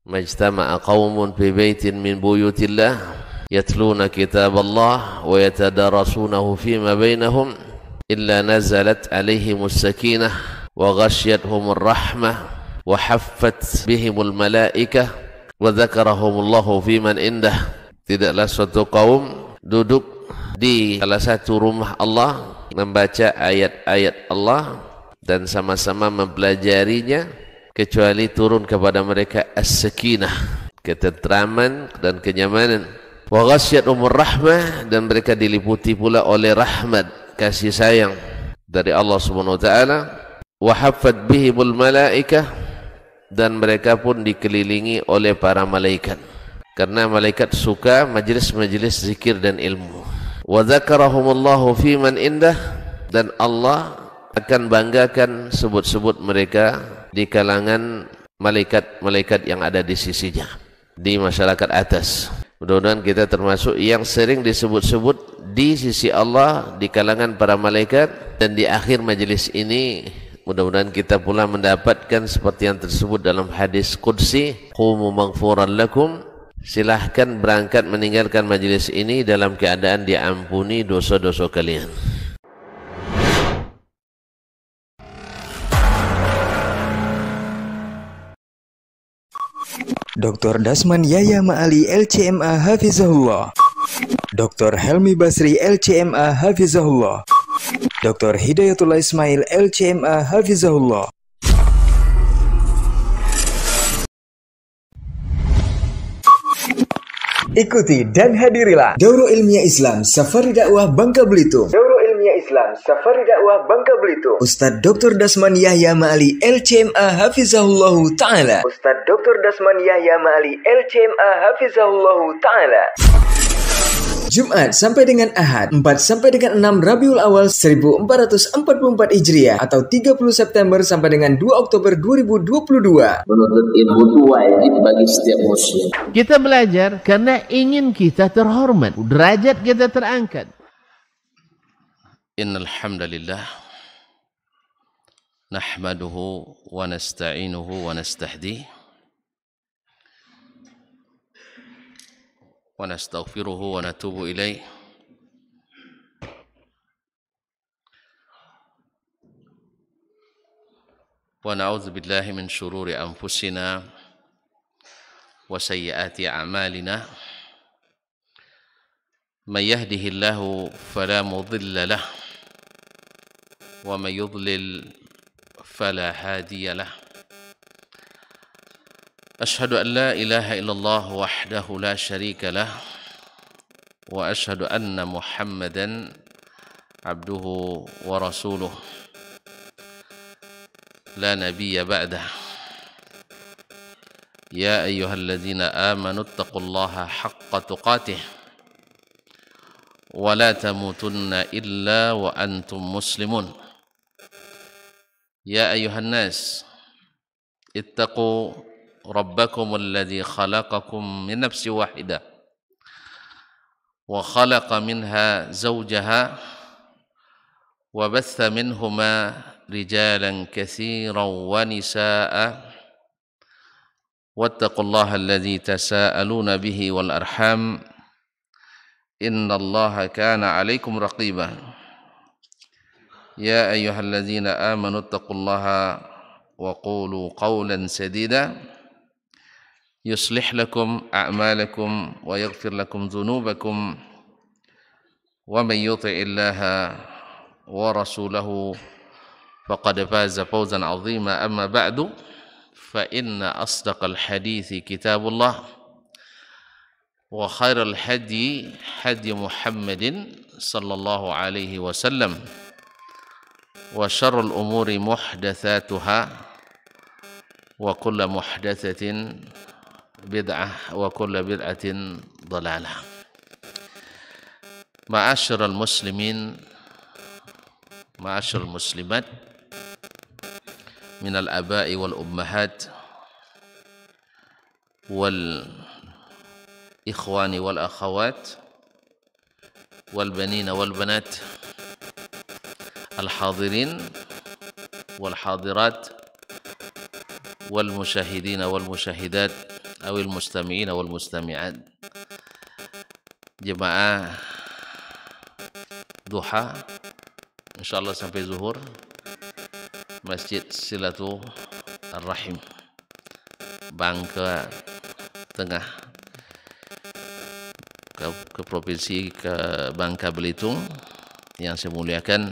majtama'a qaumun fi baitin min buyutillah yatluna kitaballah wa yatadarasunahu fima bainahum illa nazalat alaihimus sakinah wa ghasyiyatuhumur rahmah wa haffat bihimul malaikah wa dzakarahumullahu fiman indah. Tidaklah suatu kaum duduk di salah satu rumah Allah membaca ayat-ayat Allah dan sama-sama mempelajarinya kecuali turun kepada mereka as-sakinah, ketentraman dan kenyamanan, wa ghasyiyatuhumur rahmah, dan mereka diliputi pula oleh rahmat, kasih sayang dari Allah Subhanahu wa taala, wa haffat bihimul malaikah, dan mereka pun dikelilingi oleh para malaikat karena malaikat suka majlis-majlis zikir dan ilmu. Wa dzakarahumullahu fiman indah, dan Allah akan banggakan sebut-sebut mereka di kalangan malaikat-malaikat yang ada di sisinya, di masyarakat atas. Mudah-mudahan kita termasuk yang sering disebut-sebut di sisi Allah di kalangan para malaikat, dan di akhir majelis ini mudah-mudahan kita pula mendapatkan seperti yang tersebut dalam hadis qudsi, qumu maghfuran lakum, silahkan berangkat meninggalkan majelis ini dalam keadaan diampuni dosa-dosa kalian. Dr. Dasman Yahya Ma'ali LCMA Hafizahullah, Dr. Helmi Basri LCMA Hafizahullah, Dr. Hidayatullah Ismail LCMA Hafizahullah. Ikuti dan hadirilah Daurah Ilmiah Islam Safari Dakwah Bangka Belitung. Daurah Ilmiah Islam Safari Dakwah Bangka Belitung. Ustadz Dr. Dasman Yahya Ma'ali LCMA Hafizahullahu Ta'ala. Ustadz Dr. Dasman Yahya Ma'ali LCMA Hafizahullahu Ta'ala. Jumat sampai dengan Ahad, 4 sampai dengan 6 Rabiul Awal 1444 Hijriah atau 30 September sampai dengan 2 Oktober 2022. Menuntut ilmu itu wajib bagi setiap muslim. Kita belajar karena ingin kita terhormat, derajat kita terangkat. Innal hamdalillah nahmaduhu wa nasta'inuhu wa nastahdihi wa nastaghfiruhu wa natubu ilaih wa na'udzu billahi min syururi anfusina wa sayyiati a'malina may yahdihillahu fala mudilla lahu wa may yudlil fala hadiya lahu. أشهد أن لا إله إلا الله وحده لا شريك له وأشهد أن محمدا عبده ورسوله لا نبي بعده. يا أيها الذين آمنوا اتقوا الله حق تقاته ولا تموتن إلا وأنتم مسلمون. يا أيها الناس اتقوا ربكم الذي خلقكم من نفس واحدة وخلق منها زوجها وبث منهما رجالا كثيرا ونساء واتقوا الله الذي تساءلون به والأرحام إن الله كان عليكم رقيبا. يا أيها الذين آمنوا اتقوا الله وقولوا قولا سديدا يصلح لكم أعمالكم ويغفر لكم ذنوبكم ومن يطع الله ورسوله فقد فاز فوزا عظيما. أما بعد فإن أصدق الحديث كتاب الله وخير الهدي هدي محمد صلى الله عليه وسلم وشر الأمور محدثاتها وكل محدثة بدعة وكل بدعة ضلالة. معاشر المسلمين معاشر المسلمات من الآباء والأمهات والإخوان والأخوات والبنين والبنات الحاضرين والحاضرات والمشاهدين والمشاهدات awil mustami'in awal mustami'at, jemaah duha insyaallah sampai zuhur Masjid Silatul Rahim Bangka Tengah ke provinsi ke Bangka Belitung. Yang saya muliakan,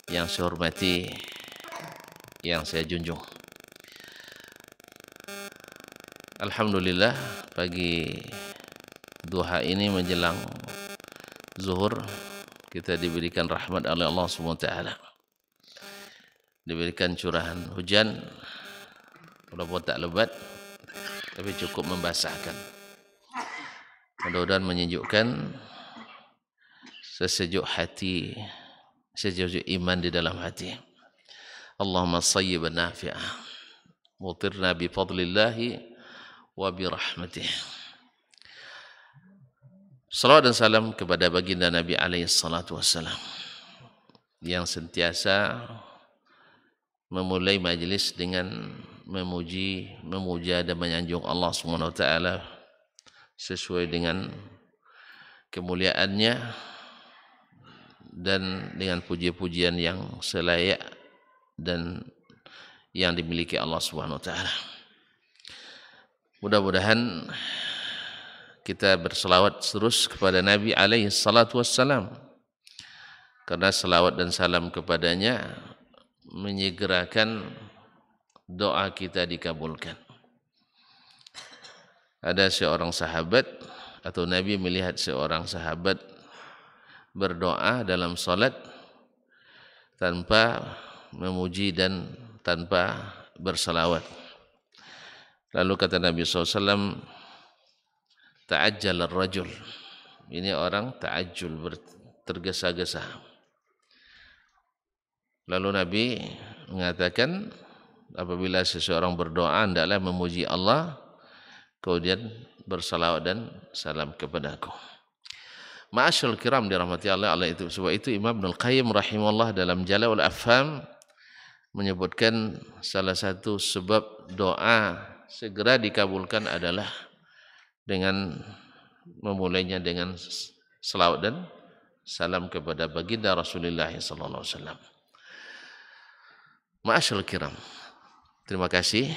yang saya hormati, yang saya junjung, alhamdulillah pagi duha ini menjelang zuhur kita diberikan rahmat oleh Allah SWT, diberikan curahan hujan walaupun tak lebat tapi cukup membasahkan, mudah-mudahan menyejukkan sesejuk hati, sesejuk iman di dalam hati. Allahumma sayyiban nafi'ah mutirna bi fadlillahi wa bi rahmatih. Salawat dan salam kepada baginda Nabi alaihi salatu wassalam yang sentiasa memulai majlis dengan memuji, memuja dan menyanjung Allah Subhanahu wa taala sesuai dengan kemuliaannya dan dengan puji-pujian yang selayak dan yang dimiliki Allah Subhanahu wa taala. Mudah-mudahan kita berselawat terus kepada Nabi alaihi salatu wassalam, karena selawat dan salam kepadanya menyegerakan doa kita dikabulkan. Ada seorang sahabat atau Nabi melihat seorang sahabat berdoa dalam salat tanpa memuji dan tanpa berselawat. Lalu kata Nabi SAW, ta'ajjal ar-rajul. Ini orang ta'ajjul, tergesa-gesa. Lalu Nabi mengatakan, apabila seseorang berdoa hendaklah memuji Allah, kemudian bersalawat dan salam kepadaku. Ma'asyul kiram dirahmati Allah, itu sebab itu Imam Ibnul Qayyim rahimahullah dalam Jala'ul Afham menyebutkan salah satu sebab doa segera dikabulkan adalah dengan memulainya dengan selawat dan salam kepada baginda Rasulullah sallallahu alaihi wasallam. Ma'asyul kiram, terima kasih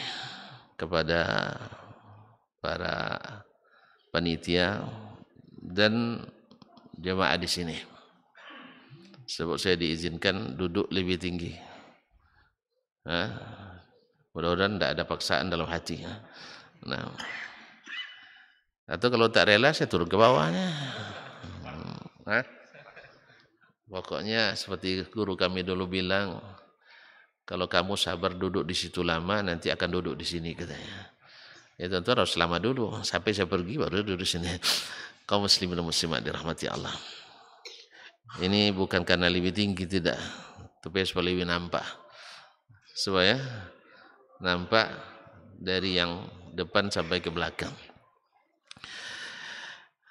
kepada para panitia dan jemaah di sini. Sebab saya diizinkan duduk lebih tinggi. Mudah-mudahan tidak ada paksaan dalam hati. Nah, atau kalau tak rela saya turun ke bawahnya. Pokoknya seperti guru kami dulu bilang, kalau kamu sabar duduk di situ lama, nanti akan duduk di sini katanya. Ya tentu harus lama dulu sampai saya pergi baru duduk di sini. Kaum muslimin dan muslimat dirahmati Allah. Ini bukan karena lebih tinggi, tidak, tapi supaya lebih nampak, supaya nampak dari yang depan sampai ke belakang.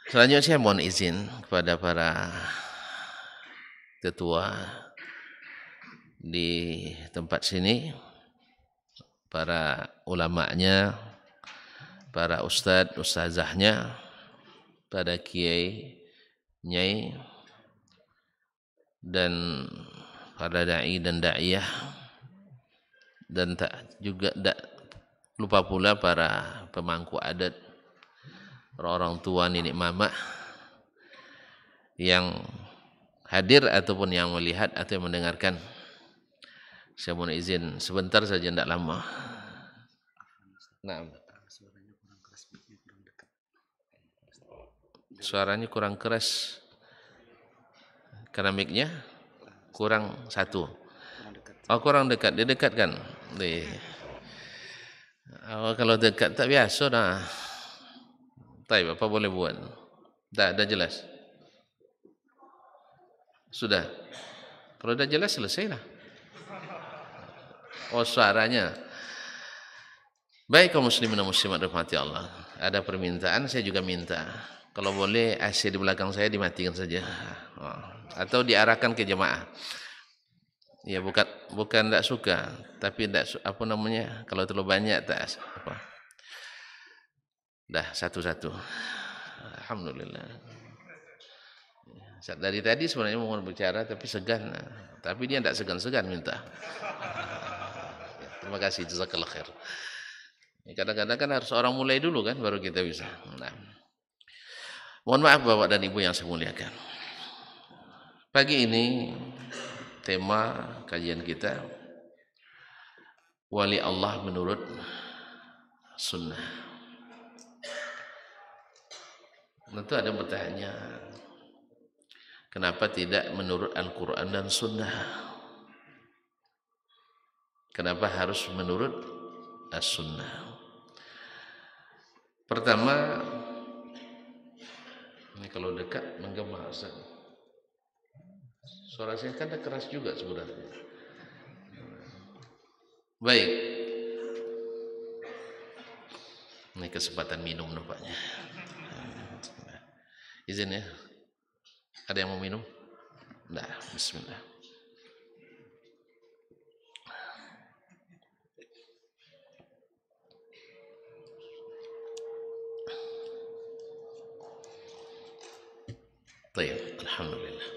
Selanjutnya saya mohon izin kepada para ketua di tempat sini, para ulamanya, para ustadz, ustazahnya, pada kiai, nyai, dan para dai dan daiyah, dan tak lupa pula para pemangku adat, orang tua, nenek mama yang hadir ataupun yang melihat atau yang mendengarkan. Saya mohon izin sebentar saja, tidak lama. Nah, suaranya kurang keras karena mic-nya kurang satu. Oh, kurang dekat, didekatkan. Oh, kalau dekat tak biasa dah. Baik, apa boleh buat? Dah jelas. Sudah. Kalau dah jelas selesailah. Oh, suaranya. Baik kaum muslimin dan muslimat rahmati Allah. Ada permintaan, saya juga minta. Kalau boleh AC di belakang saya dimatikan saja. Atau diarahkan ke jemaah. Ya bukan tidak suka, tapi tidak kalau terlalu banyak tak apa. Dah satu-satu. Alhamdulillah. Dari tadi sebenarnya mau bicara tapi segan. Tapi dia tidak segan-segan minta. Terima kasih, jazakallah khair. Kadang-kadang kan harus orang mulai dulu kan baru kita bisa. Nah. Mohon maaf Bapak dan Ibu yang saya muliakan. Pagi ini tema kajian kita wali Allah menurut sunnah. Tentu ada yang bertanya, kenapa tidak menurut Al-Quran dan Sunnah? Kenapa harus menurut As-Sunnah? Pertama, ini kalau dekat menggema Ustaz. Suara saya kan keras juga sebenarnya. Baik. Ini kesempatan minum nampaknya. Izin ya. Ada yang mau minum? Nah, bismillah. Baik, alhamdulillah.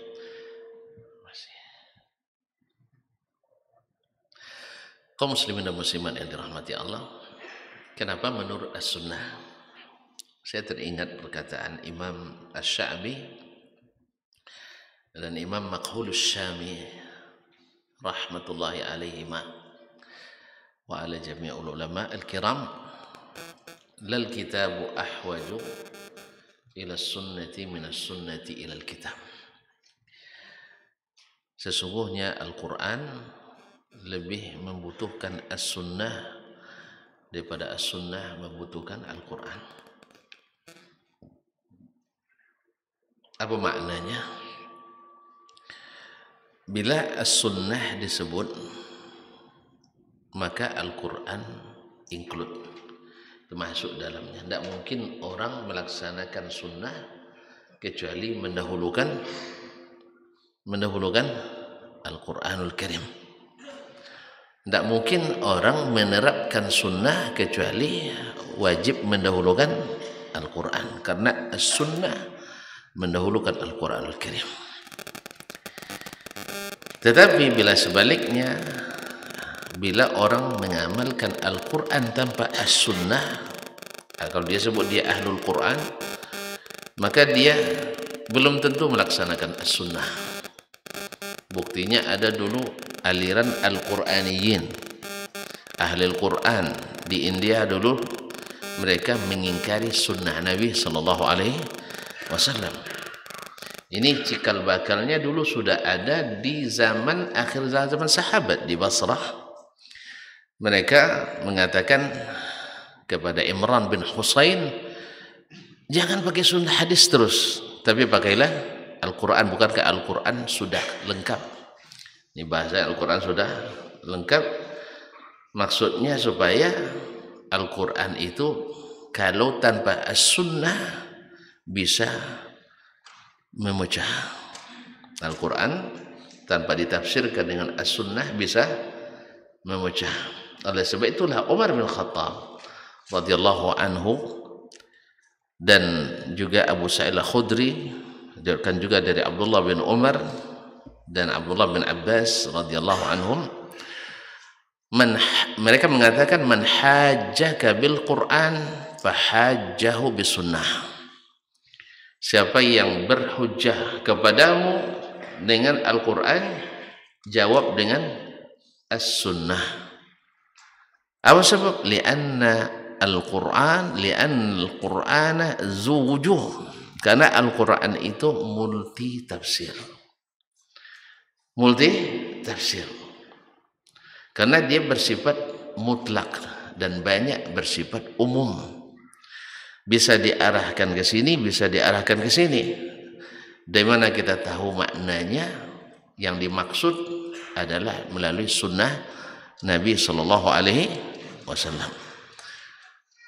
Masih. Kaum muslimin dan muslimat yang dirahmati Allah, kenapa menurut As-Sunnah? Saya teringat perkataan Imam Asy-Sya'bi dan Imam Makhul Syami rahmatullahi alaihima wa ala jami'ul ulama al-kiram, lal kitabu ahwaju ila sunnati minas sunnati ila al-kitab. Sesungguhnya Al-Quran lebih membutuhkan As-Sunnah daripada As-Sunnah membutuhkan Al-Quran. Apa maknanya? Bila As-Sunnah disebut, maka Al-Quran include, termasuk dalamnya. Tidak mungkin orang melaksanakan sunnah kecuali mendahulukan Al-Quranul Karim. Tidak mungkin orang menerapkan sunnah kecuali wajib mendahulukan Al-Quran, karena As-Sunnah mendahulukan Al-Quranul Karim. Tetapi bila sebaliknya, bila orang mengamalkan Al-Quran tanpa As-Sunnah, kalau dia sebut dia Ahlul Quran, maka dia belum tentu melaksanakan As-Sunnah. Buktinya ada dulu aliran Al-Quraniyin, Ahlul Quran di India dulu, mereka mengingkari sunnah Nabi Sallallahu Alaihi Wasallam. Ini cikal bakalnya dulu sudah ada di zaman akhir zaman sahabat di Basrah. Mereka mengatakan kepada Imran bin Husain, jangan pakai sunnah hadis terus, tapi pakailah Al-Quran. Bukankah Al-Quran sudah lengkap? Ini bahasa Al-Quran sudah lengkap. Maksudnya supaya Al-Quran itu kalau tanpa As-Sunnah bisa memecah. Al-Quran tanpa ditafsirkan dengan As-Sunnah bisa memecah. Oleh sebab itulah Umar bin Khattab radhiyallahu anhu dan juga Abu Sa'id Al-Khudri, diriwayatkan juga dari Abdullah bin Umar dan Abdullah bin Abbas radhiyallahu anhum, mereka mengatakan man hajjaka bil Quran fahajjahu bis sunnah. Siapa yang berhujjah kepadamu dengan Al-Quran, jawab dengan As-Sunnah. Apa sebab? Lianna Al-Qur'ana zu wujuh. Karena Al-Quran itu multi tafsir. Multi tafsir. Karena dia bersifat mutlak dan banyak bersifat umum. Bisa diarahkan ke sini, bisa diarahkan ke sini. Dari mana kita tahu maknanya? Yang dimaksud adalah melalui sunnah Nabi Sallallahu Alaihi Wasallam.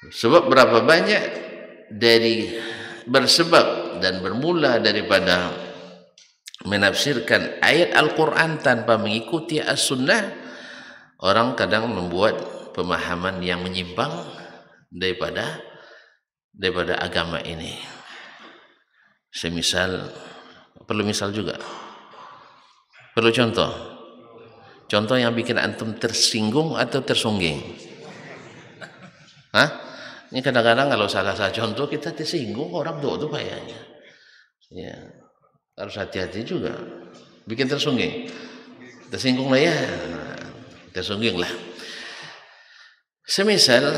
Sebab berapa banyak dari bersebab dan bermula daripada menafsirkan ayat Al-Quran tanpa mengikuti As-Sunnah, orang kadang membuat pemahaman yang menyimpang daripada daripada agama ini. Semisal, perlu misal juga, perlu contoh. Contoh yang bikin antum tersinggung atau tersungging. Hah? Ini kadang-kadang kalau salah contoh kita tersinggung, orang tuh kayaknya. Ya, harus hati-hati juga. Bikin tersungging. Tersinggung lah ya. Tersungging lah. Semisal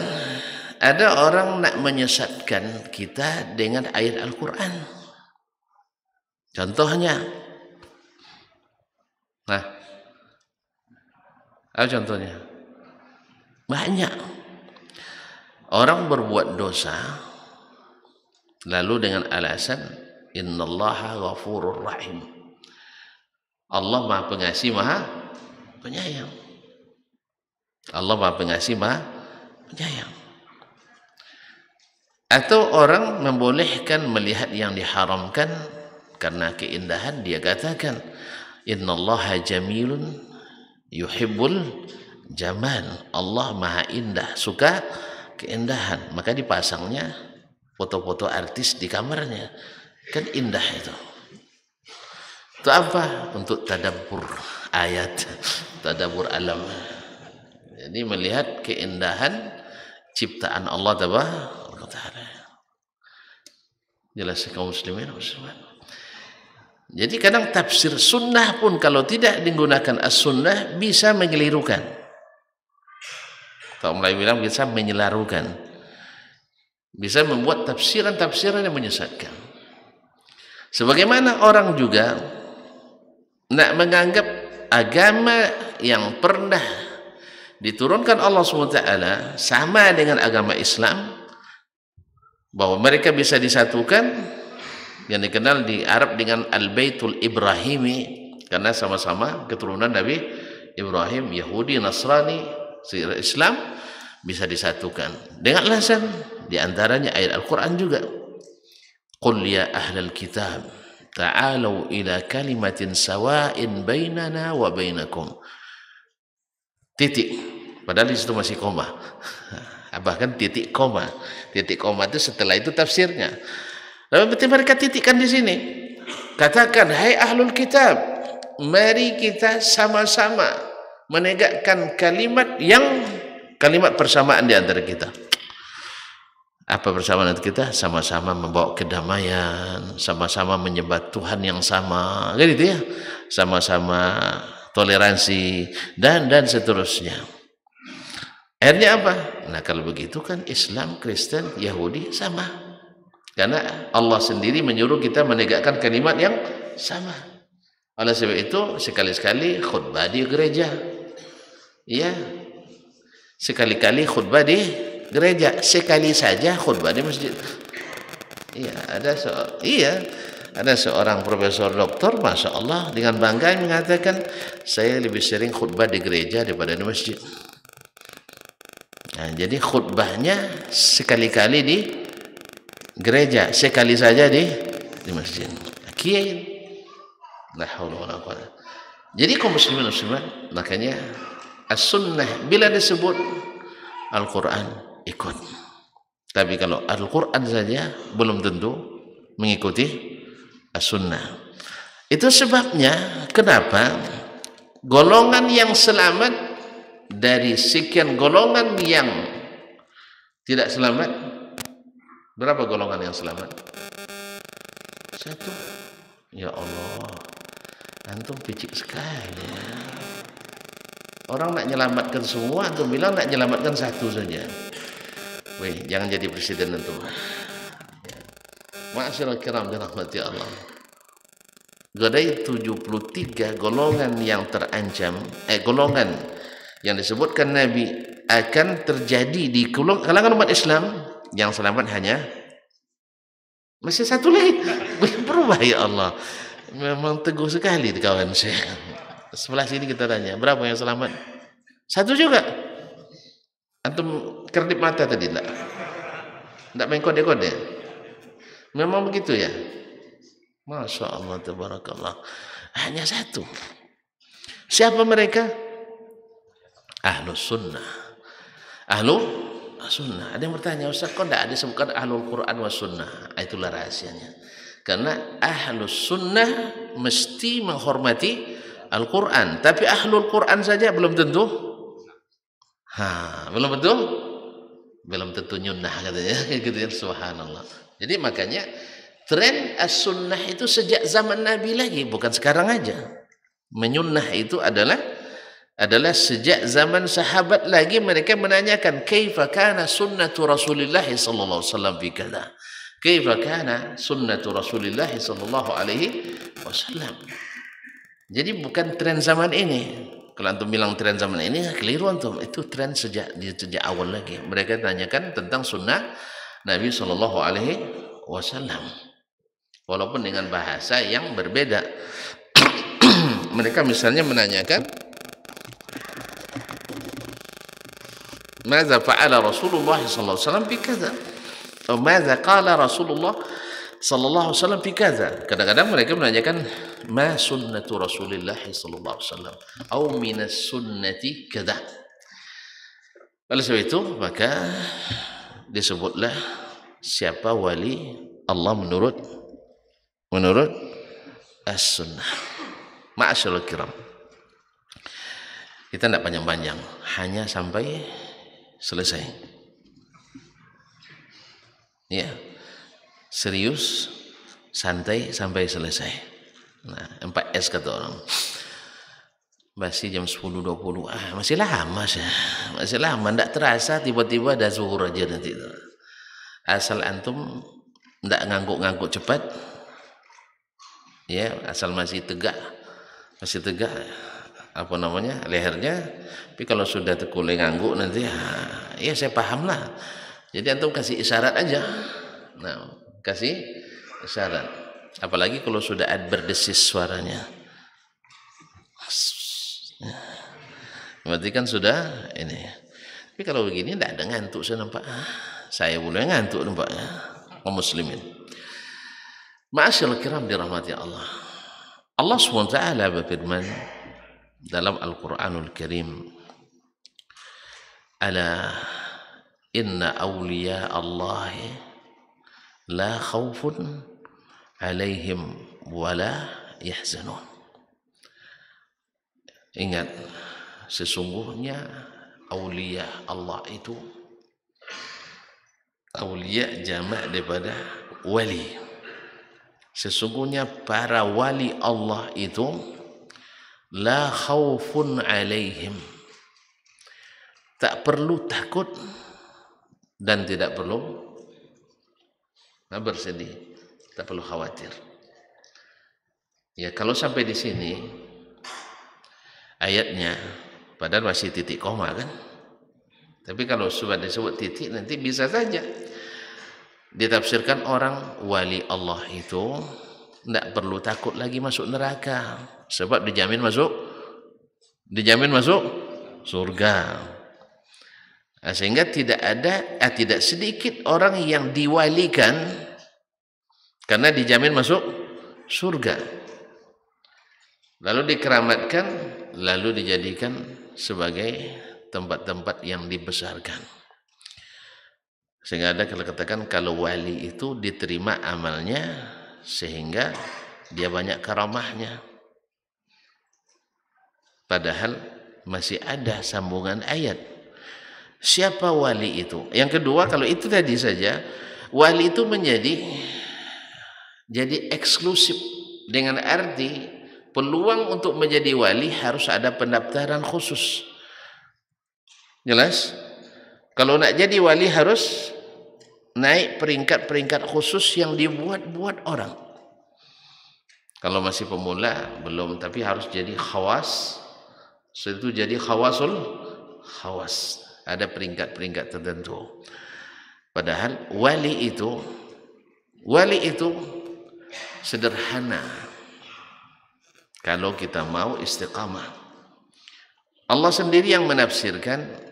ada orang nak menyesatkan kita dengan ayat Al-Quran. Contohnya. Nah, apa contohnya? Banyak. Orang berbuat dosa lalu dengan alasan innallaha ghafurur rahim. Allah Maha Pengasih, Maha Penyayang. Allah Maha Pengasih, Maha Penyayang. Atau orang membolehkan melihat yang diharamkan karena keindahan, dia katakan innallaha jamilun yuhibbul jamal. Allah Maha Indah, suka keindahan, maka dipasangnya foto-foto artis di kamarnya, kan indah itu. Itu apa? Untuk tadabbur ayat, tadabbur alam. Jadi melihat keindahan ciptaan Allah Taala. Jelas kaum muslimin muslimat. Jadi kadang tafsir sunnah pun kalau tidak digunakan as-sunnah bisa mengelirukan. Kalau mulai bilang bisa menyelarukan, bisa membuat tafsiran-tafsiran yang menyesatkan. Sebagaimana orang juga nak menganggap agama yang pernah diturunkan Allah SWT sama dengan agama Islam, bahwa mereka bisa disatukan, yang dikenal di Arab dengan Al-Baitul Ibrahimi, karena sama-sama keturunan Nabi Ibrahim, Yahudi, Nasrani, Islam bisa disatukan dengan alasan diantaranya ayat Al-Quran juga. Qul ya ahlal kitab ta'alu ila kalimatin sawa'in bainana wa bainakum. Titik, padahal di situ masih koma. Bahkan titik koma. Titik koma itu setelah itu tafsirnya. Lalu berarti mereka titikkan di sini. Katakan, hai ahlul kitab, mari kita sama-sama menegakkan kalimat persamaan di antara kita. Apa persamaan antara kita? Sama-sama membawa kedamaian, sama-sama menyembah Tuhan yang sama, kan gitu ya. Sama-sama toleransi dan seterusnya. Akhirnya apa? Nah, kalau begitu kan Islam, Kristen, Yahudi sama. Karena Allah sendiri menyuruh kita menegakkan kalimat yang sama. Oleh sebab itu sekali-sekali khutbah di gereja. Ya, sekali-kali khutbah di gereja, sekali saja khutbah di masjid. Iya, ada seorang profesor doktor, masya Allah, dengan bangga mengatakan saya lebih sering khutbah di gereja daripada di masjid. Nah, jadi khutbahnya sekali-kali di gereja, sekali saja di masjid. Kiai, la haula wala quwwata. Jadi kaum muslimin muslimat, makanya as-sunnah bila disebut Al-Quran ikut. Tapi kalau Al-Quran saja belum tentu mengikuti as-sunnah. Itu sebabnya kenapa golongan yang selamat dari sekian golongan yang tidak selamat, berapa golongan yang selamat? Satu. Ya Allah, antum picik sekali. Orang nak menyelamatkan semua, antum bilang nak menyelamatkan satu saja. Weh, jangan jadi presiden antum. Ma'asyiral kiram dirahmati Allah. Gadai 73 golongan yang terancam, golongan yang disebutkan Nabi akan terjadi di kalangan umat Islam, yang selamat hanya masih satu lagi. Berubah ya Allah. Memang teguh sekali kawan saya. Sebelah sini kita tanya, berapa yang selamat? Satu juga. Antum kedip mata tadi enggak? Enggak main kode-kode? Memang begitu ya? Masya Allah, tabarakallah. Hanya satu. Siapa mereka? Ahlus sunnah. Ahlus sunnah. Ada yang bertanya, Ustaz, kok tidak disebutkan ahlul Quran was sunnah? Itulah rahasianya. Karena ahlus sunnah mesti menghormati Al-Quran, tapi ahlul Quran saja belum tentu. Belum tentu nyunnah katanya. Gitu ya, subhanallah. Jadi makanya tren as-sunnah itu sejak zaman Nabi lagi, bukan sekarang aja. Menyunnah itu adalah sejak zaman sahabat lagi. Mereka menanyakan kaifa kana sunnatu Rasulillah sallallahu alaihi wasallam fi kadza, kaifa kana sunnatu Rasulillah sallallahu alaihi wasallam. Jadi bukan tren zaman ini. Kalau antum bilang tren zaman ini, keliru antum. Itu tren sejak awal lagi. Mereka tanyakan tentang sunnah Nabi sallallahu alaihi wasallam, walaupun dengan bahasa yang berbeda. Mereka misalnya menanyakan, "Madza fa'ala Rasulullah sallallahu alaihi wasallam bi kadza?" Atau "Madza qala Rasulullah sallallahu alaihi wasallam bi kadza?" Kadang-kadang mereka menanyakan, "Ma sunnatu Rasulillah sallallahu alaihi wasallam?" Atau "Minas sunnati kadza?" Oleh sebab itu, maka disebutlah siapa wali Allah menurut as-sunnah. Ma'asyiral kiram, kita tidak panjang-panjang, hanya sampai selesai. Ya, serius, santai sampai selesai. Nah, 4S kata orang. Masih jam 10.20, masih lama sih, masih lama. Tidak terasa tiba-tiba ada zuhur aja nanti. Asal antum tidak ngangguk-ngangguk cepat, ya, asal masih tegak apa namanya lehernya. Tapi kalau sudah terkulai ngangguk nanti, ya saya paham lah. Jadi antum kasih isyarat aja. Nah, kasih isyarat. Apalagi kalau sudah berdesis suaranya, berarti kan sudah ini. Tapi kalau begini tidak ada ngantuk, saya nampak. Saya boleh ngantuk nampaknya. Kaum muslimin, ma'asyiral kiram dirahmati Allah. Allah SWT berfirman dalam Al-Quranul Karim, "Ala inna awliya Allah la khawfun alaihim wa la yahzanun." Ingat, sesungguhnya awliya Allah itu, awliya jamak daripada wali. Sesungguhnya para wali Allah itu la khaufun alaihim, tak perlu takut dan tidak perlu bersedih, tak perlu khawatir. Ya, kalau sampai di sini ayatnya, padahal masih titik koma kan. Tapi kalau sudah disebut titik, nanti bisa saja ditafsirkan orang wali Allah itu tidak perlu takut lagi masuk neraka, sebab dijamin masuk surga. Sehingga tidak sedikit orang yang diwalikan karena dijamin masuk surga, lalu dikeramatkan, lalu dijadikan sebagai tempat-tempat yang dibesarkan. Sehingga ada kalau katakan kalau wali itu diterima amalnya sehingga dia banyak karamahnya. Padahal masih ada sambungan ayat. Siapa wali itu? Yang kedua, kalau itu tadi saja, wali itu jadi eksklusif, dengan arti peluang untuk menjadi wali harus ada pendaftaran khusus. Jelas? Kalau nak jadi wali harus naik peringkat-peringkat khusus yang dibuat-buat orang. Kalau masih pemula belum, tapi harus jadi khawas. Setelah itu jadi khawasul khawas. Ada peringkat-peringkat tertentu. Padahal wali itu sederhana kalau kita mau istiqamah. Allah sendiri menafsirkan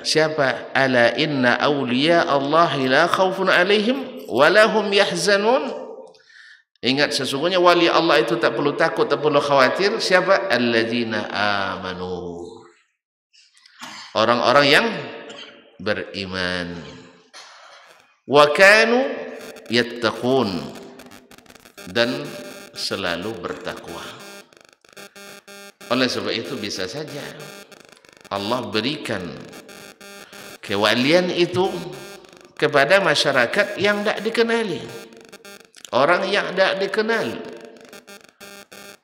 siapa? Ala inna awliya Allah la khawfun alaihim wa lahum yahzanun. Ingat, sesungguhnya wali Allah itu tak perlu takut, tak perlu khawatir. Siapa? Alladzina amanu. Orang-orang yang beriman. Wa kanu yattaqun, dan selalu bertakwa. Oleh sebab itu bisa saja Allah berikan kewalian itu kepada masyarakat yang tidak dikenali, orang yang tidak dikenal,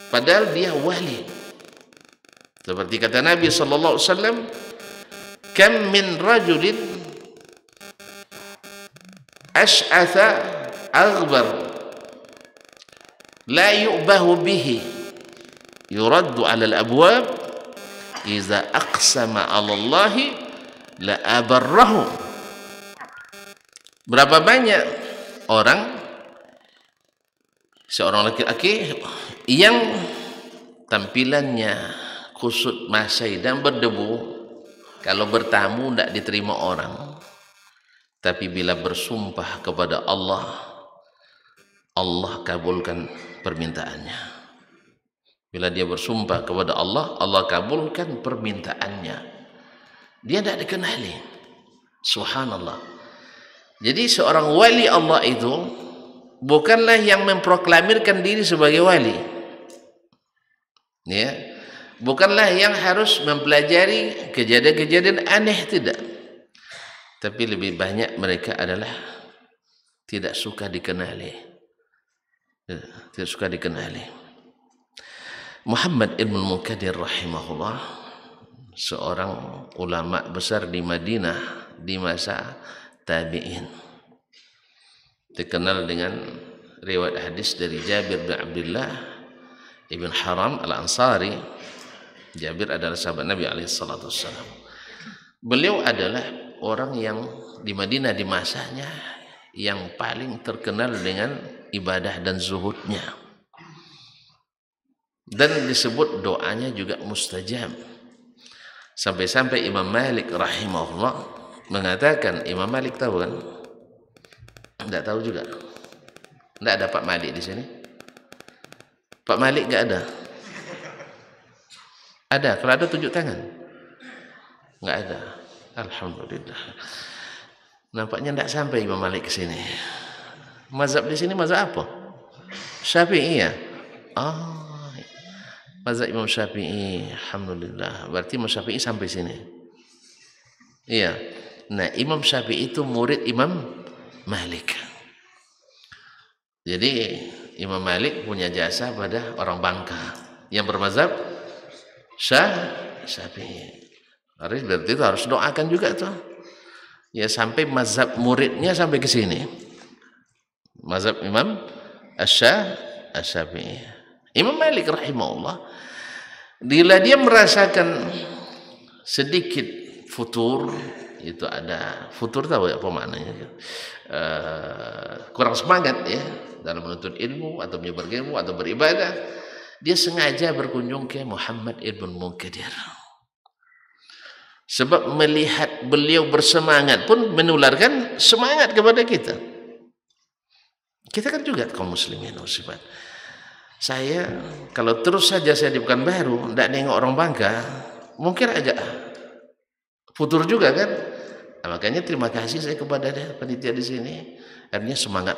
padahal dia wali. Seperti kata Nabi sallallahu alaihi wasallam, kam min rajulin ash'atha aghbar la yu'bahu bihi yuraddu 'ala al-abwab iza aqsama 'ala Allah la abarrahu. Berapa banyak orang, seorang laki-laki yang tampilannya kusut masai dan berdebu, kalau bertamu tidak diterima orang, tapi bila bersumpah kepada Allah, Allah kabulkan permintaannya. Bila dia bersumpah kepada Allah, Allah kabulkan permintaannya. Dia tidak dikenali. Subhanallah. Jadi seorang wali Allah itu bukanlah yang memproklamirkan diri sebagai wali. Ya. Bukanlah yang harus mempelajari kejadian-kejadian aneh, tidak. Tapi lebih banyak mereka adalah tidak suka dikenali. Tidak suka dikenali. Muhammad ibn Munkadir rahimahullah, seorang ulama besar di Madinah di masa tabi'in, dikenal dengan riwayat hadis dari Jabir bin Abdullah ibn Haram al-Ansari. Jabir adalah sahabat Nabi alaihissalatu wassalam. Beliau adalah orang yang di Madinah di masanya yang paling terkenal dengan ibadah dan zuhudnya, dan disebut doanya juga mustajab. Sampai-sampai Imam Malik rahimahullah mengatakan, Imam Malik tahu kan? Tidak tahu juga. Tidak ada Pak Malik di sini. Pak Malik nggak ada. Ada? Kalau ada tunjuk tangan. Nggak ada. Alhamdulillah. Nampaknya tidak sampai Imam Malik ke sini. Mazhab di sini mazhab apa? Syafi'i ya? Mazhab Imam Syafi'i. Alhamdulillah. Berarti Imam Syafi'i sampai sini. Iya. Nah, Imam Syafi'i itu murid Imam Malik. Jadi Imam Malik punya jasa pada orang Bangka yang bermazhab Syafi'i. Berarti itu harus doakan juga tuh. Ya, sampai mazhab muridnya sampai ke sini. Mazhab Imam Syafi'i. Imam Malik rahimahullah, bila dia merasakan sedikit futur, itu ada futur, tahu ya apa maknanya, kurang semangat ya dalam menuntut ilmu atau menyebar ilmu atau beribadah, dia sengaja berkunjung ke Muhammad ibn Munkadir. Sebab melihat beliau bersemangat pun menularkan semangat kepada kita. Kita kan juga kaum muslimin muslimat. Saya kalau terus saja saya di Pekanbaru tidak nengok orang Bangka, mungkin agak futur juga kan. Nah, makanya terima kasih saya kepada panitia di sini, akhirnya semangat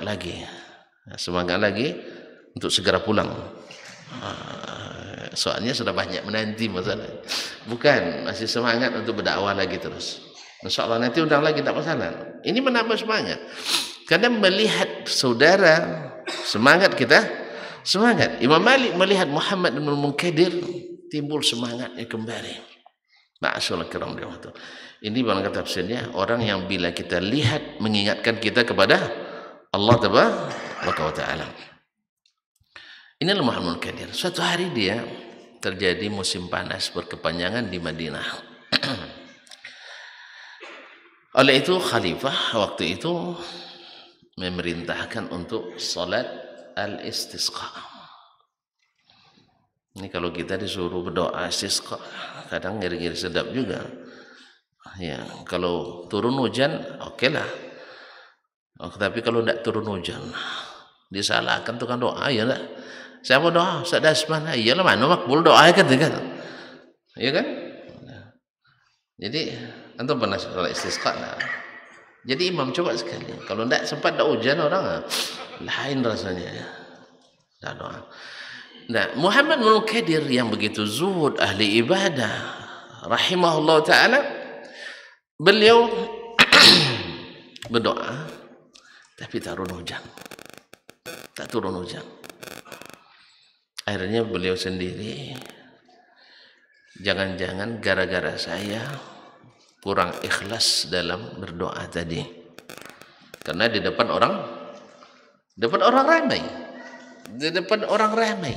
lagi untuk segera pulang. Soalnya sudah banyak menanti masalah. Bukan, masih semangat untuk berdakwah lagi terus. Insya Allah nanti undang lagi, tak masalah. Ini menambah semangat. Karena melihat saudara semangat, kita semangat. Imam Malik melihat Muhammad bin Munkadir, timbul semangatnya kembali. Ma'asyallah kiram dia waktu. Ini bang kata tafsirnya, orang yang bila kita lihat mengingatkan kita kepada Allah Tabaraka wa Ta'ala. Inilah Muhammad Munkadir. Suatu hari dia terjadi musim panas berkepanjangan di Madinah. Oleh itu khalifah waktu itu memerintahkan untuk salat al-istisqa. Ini kalau kita disuruh berdoa istisqa, kadang ngeri-ngeri sedap juga. Ya, kalau turun hujan, oke lah. Tapi kalau tidak turun hujan, disalahkan tukang doa, ya enggak? Saya mau doa, Ustaz Dasman, iyalah mana makbul doa kan, iya kan? Jadi Antum pernah salat istisqa lah. Jadi imam coba sekali. Kalau tidak sempat ada hujan orang lain rasanya. Tak doa. Nah, Muhammad bin Munkadir yang begitu zuhud, ahli ibadah, rahimahullah taala, beliau berdoa tapi tak turun hujan. Tak turun hujan. Akhirnya beliau sendiri, jangan-jangan gara-gara saya kurang ikhlas dalam berdoa tadi. Karena di depan orang ramai. Di depan orang ramai.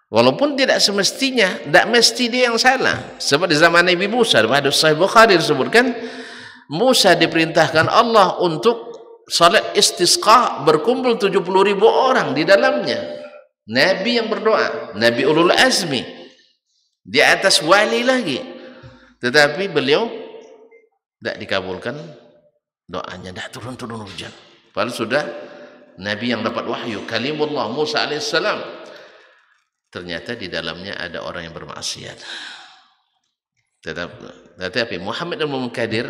Walaupun tidak semestinya, tidak mesti dia yang salah. Sebab di zaman Nabi Musa, di hadis Sahih Bukhari disebutkan, Musa diperintahkan Allah untuk salat istisqa, berkumpul 70.000 orang di dalamnya. Nabi yang berdoa, Nabi Ulul Azmi, di atas wali lagi. Tetapi beliau tidak dikabulkan doanya, tidak turun hujan. Padahal sudah Nabi yang dapat wahyu, kalimullah Musa alaihissalam. Ternyata di dalamnya ada orang yang bermaksiat. Tetapi Muhammad bin Munkadir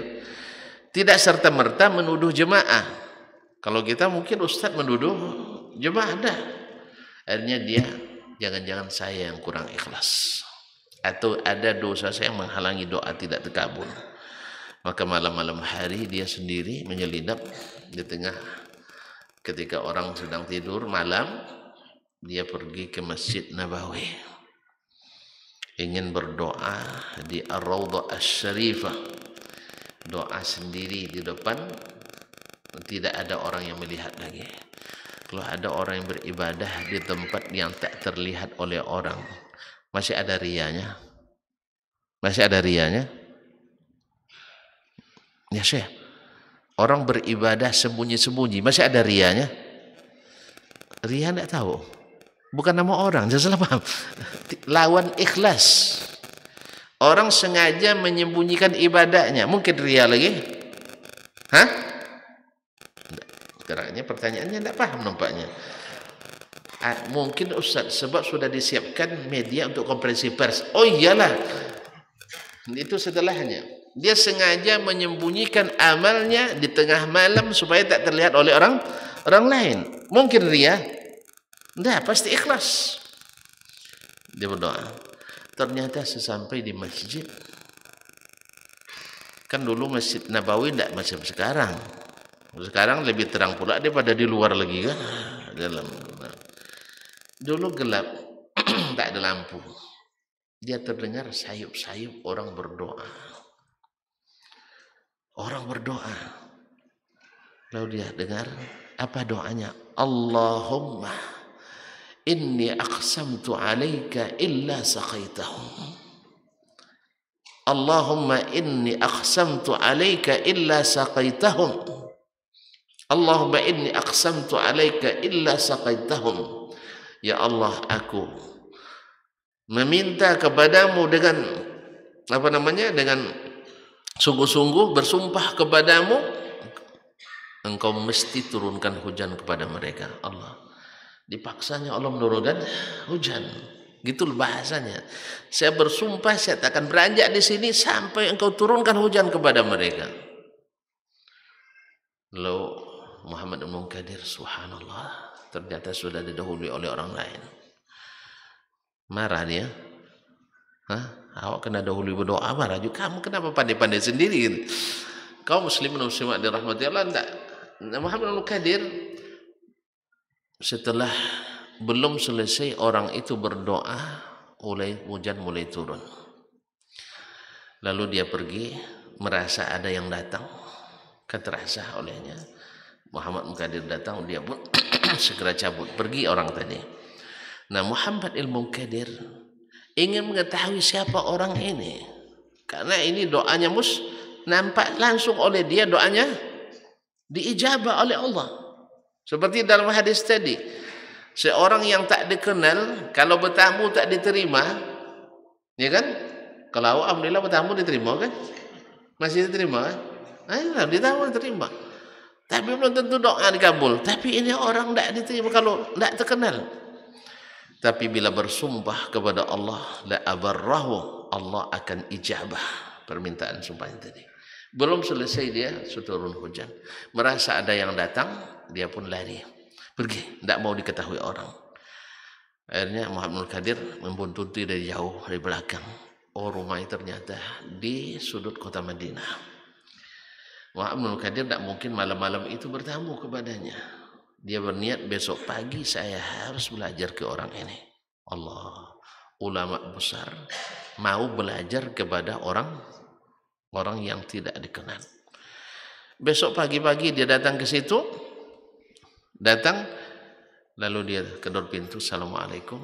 tidak serta-merta menuduh jemaah. Kalau kita mungkin ustaz menuduh jemaah, dah. Akhirnya dia, jangan-jangan saya yang kurang ikhlas, atau ada dosa saya yang menghalangi doa tidak terkabul. Maka malam-malam hari dia sendiri menyelinap di tengah, ketika orang sedang tidur malam, dia pergi ke Masjid Nabawi, ingin berdoa di Ar-Raudhah Asy-Syarifah, doa sendiri di depan, tidak ada orang yang melihat lagi. Kalau ada orang yang beribadah di tempat yang tak terlihat oleh orang, masih ada riyanya? Masih ada riyanya? Ya Syekh, orang beribadah sembunyi-sembunyi, masih ada riyanya? Riya tidak tahu, bukan nama orang, jangan salah paham. Lawan ikhlas. Orang sengaja menyembunyikan ibadahnya, mungkin riya lagi? Hah? Sekarangnya pertanyaannya tidak paham nampaknya. Mungkin Ustaz, sebab sudah disiapkan media untuk konferensi pers. Oh iyalah, itu setelahnya. Dia sengaja menyembunyikan amalnya di tengah malam supaya tak terlihat oleh orang lain. Mungkin riya? Tidak, pasti ikhlas. Dia berdoa. Ternyata sesampai di masjid, kan dulu Masjid Nabawi tidak macam sekarang. Sekarang lebih terang pula daripada di luar lagi kan. Dulu gelap, tak ada lampu. Dia terdengar sayup-sayup orang berdoa. Orang berdoa. Lalu dia dengar apa doanya? Allahumma inni aqsamtu alaika illa saqaitahum. Allahumma inni aqsamtu alaika illa saqaitahum. Allahumma inni aqsamtu alaika illa saqaitahum. Ya Allah, aku meminta kepadamu dengan dengan sungguh-sungguh bersumpah kepadamu, engkau mesti turunkan hujan kepada mereka. Allah, dipaksanya Allah menurunkan hujan. Gitu bahasanya. Saya bersumpah saya tak akan beranjak di sini sampai engkau turunkan hujan kepada mereka. Lalu Muhammad bin Munkadir, subhanallah, ternyata sudah didahului oleh orang lain. Marah dia. Awak kena dahului berdoa, marah juga. Kamu kenapa pandai-pandai sendiri? Kau muslimin muslimat dirahmati Allah, enggak? Muhammad bin Munkadir, setelah belum selesai orang itu berdoa, hujan mulai turun. Lalu dia pergi, merasa ada yang datang, terasa olehnya. Muhammad Munkadir datang, dia pun segera cabut, pergi orang tadi. Nah, Muhammad Munkadir ingin mengetahui siapa orang ini, karena ini doanya nampak langsung oleh dia, doanya diijabah oleh Allah. Seperti dalam hadis tadi, seorang yang tak dikenal kalau bertamu tak diterima, ya kan? Kalau alhamdulillah bertamu diterima kan? Masih diterima kan? Nah, diterima. Tapi belum tentu doa dikabul. Tapi ini orang tidak diterima kalau tidak terkenal. Tapi bila bersumpah kepada Allah, la abarrahu, Allah akan ijabah permintaan sumpahnya tadi. Belum selesai dia turun hujan. Merasa ada yang datang, dia pun lari. Pergi, tidak mau diketahui orang. Akhirnya Muhammad Qadir membuntuti dari jauh, dari belakang. Oh, rumahnya ternyata di sudut kota Madinah. Muhammad Qadir tidak mungkin malam-malam itu bertamu kepadanya. Dia berniat besok pagi saya harus belajar ke orang ini. Allah, ulama besar mau belajar kepada orang yang tidak dikenal. Besok pagi-pagi dia datang ke situ, lalu dia kedor pintu, Assalamualaikum.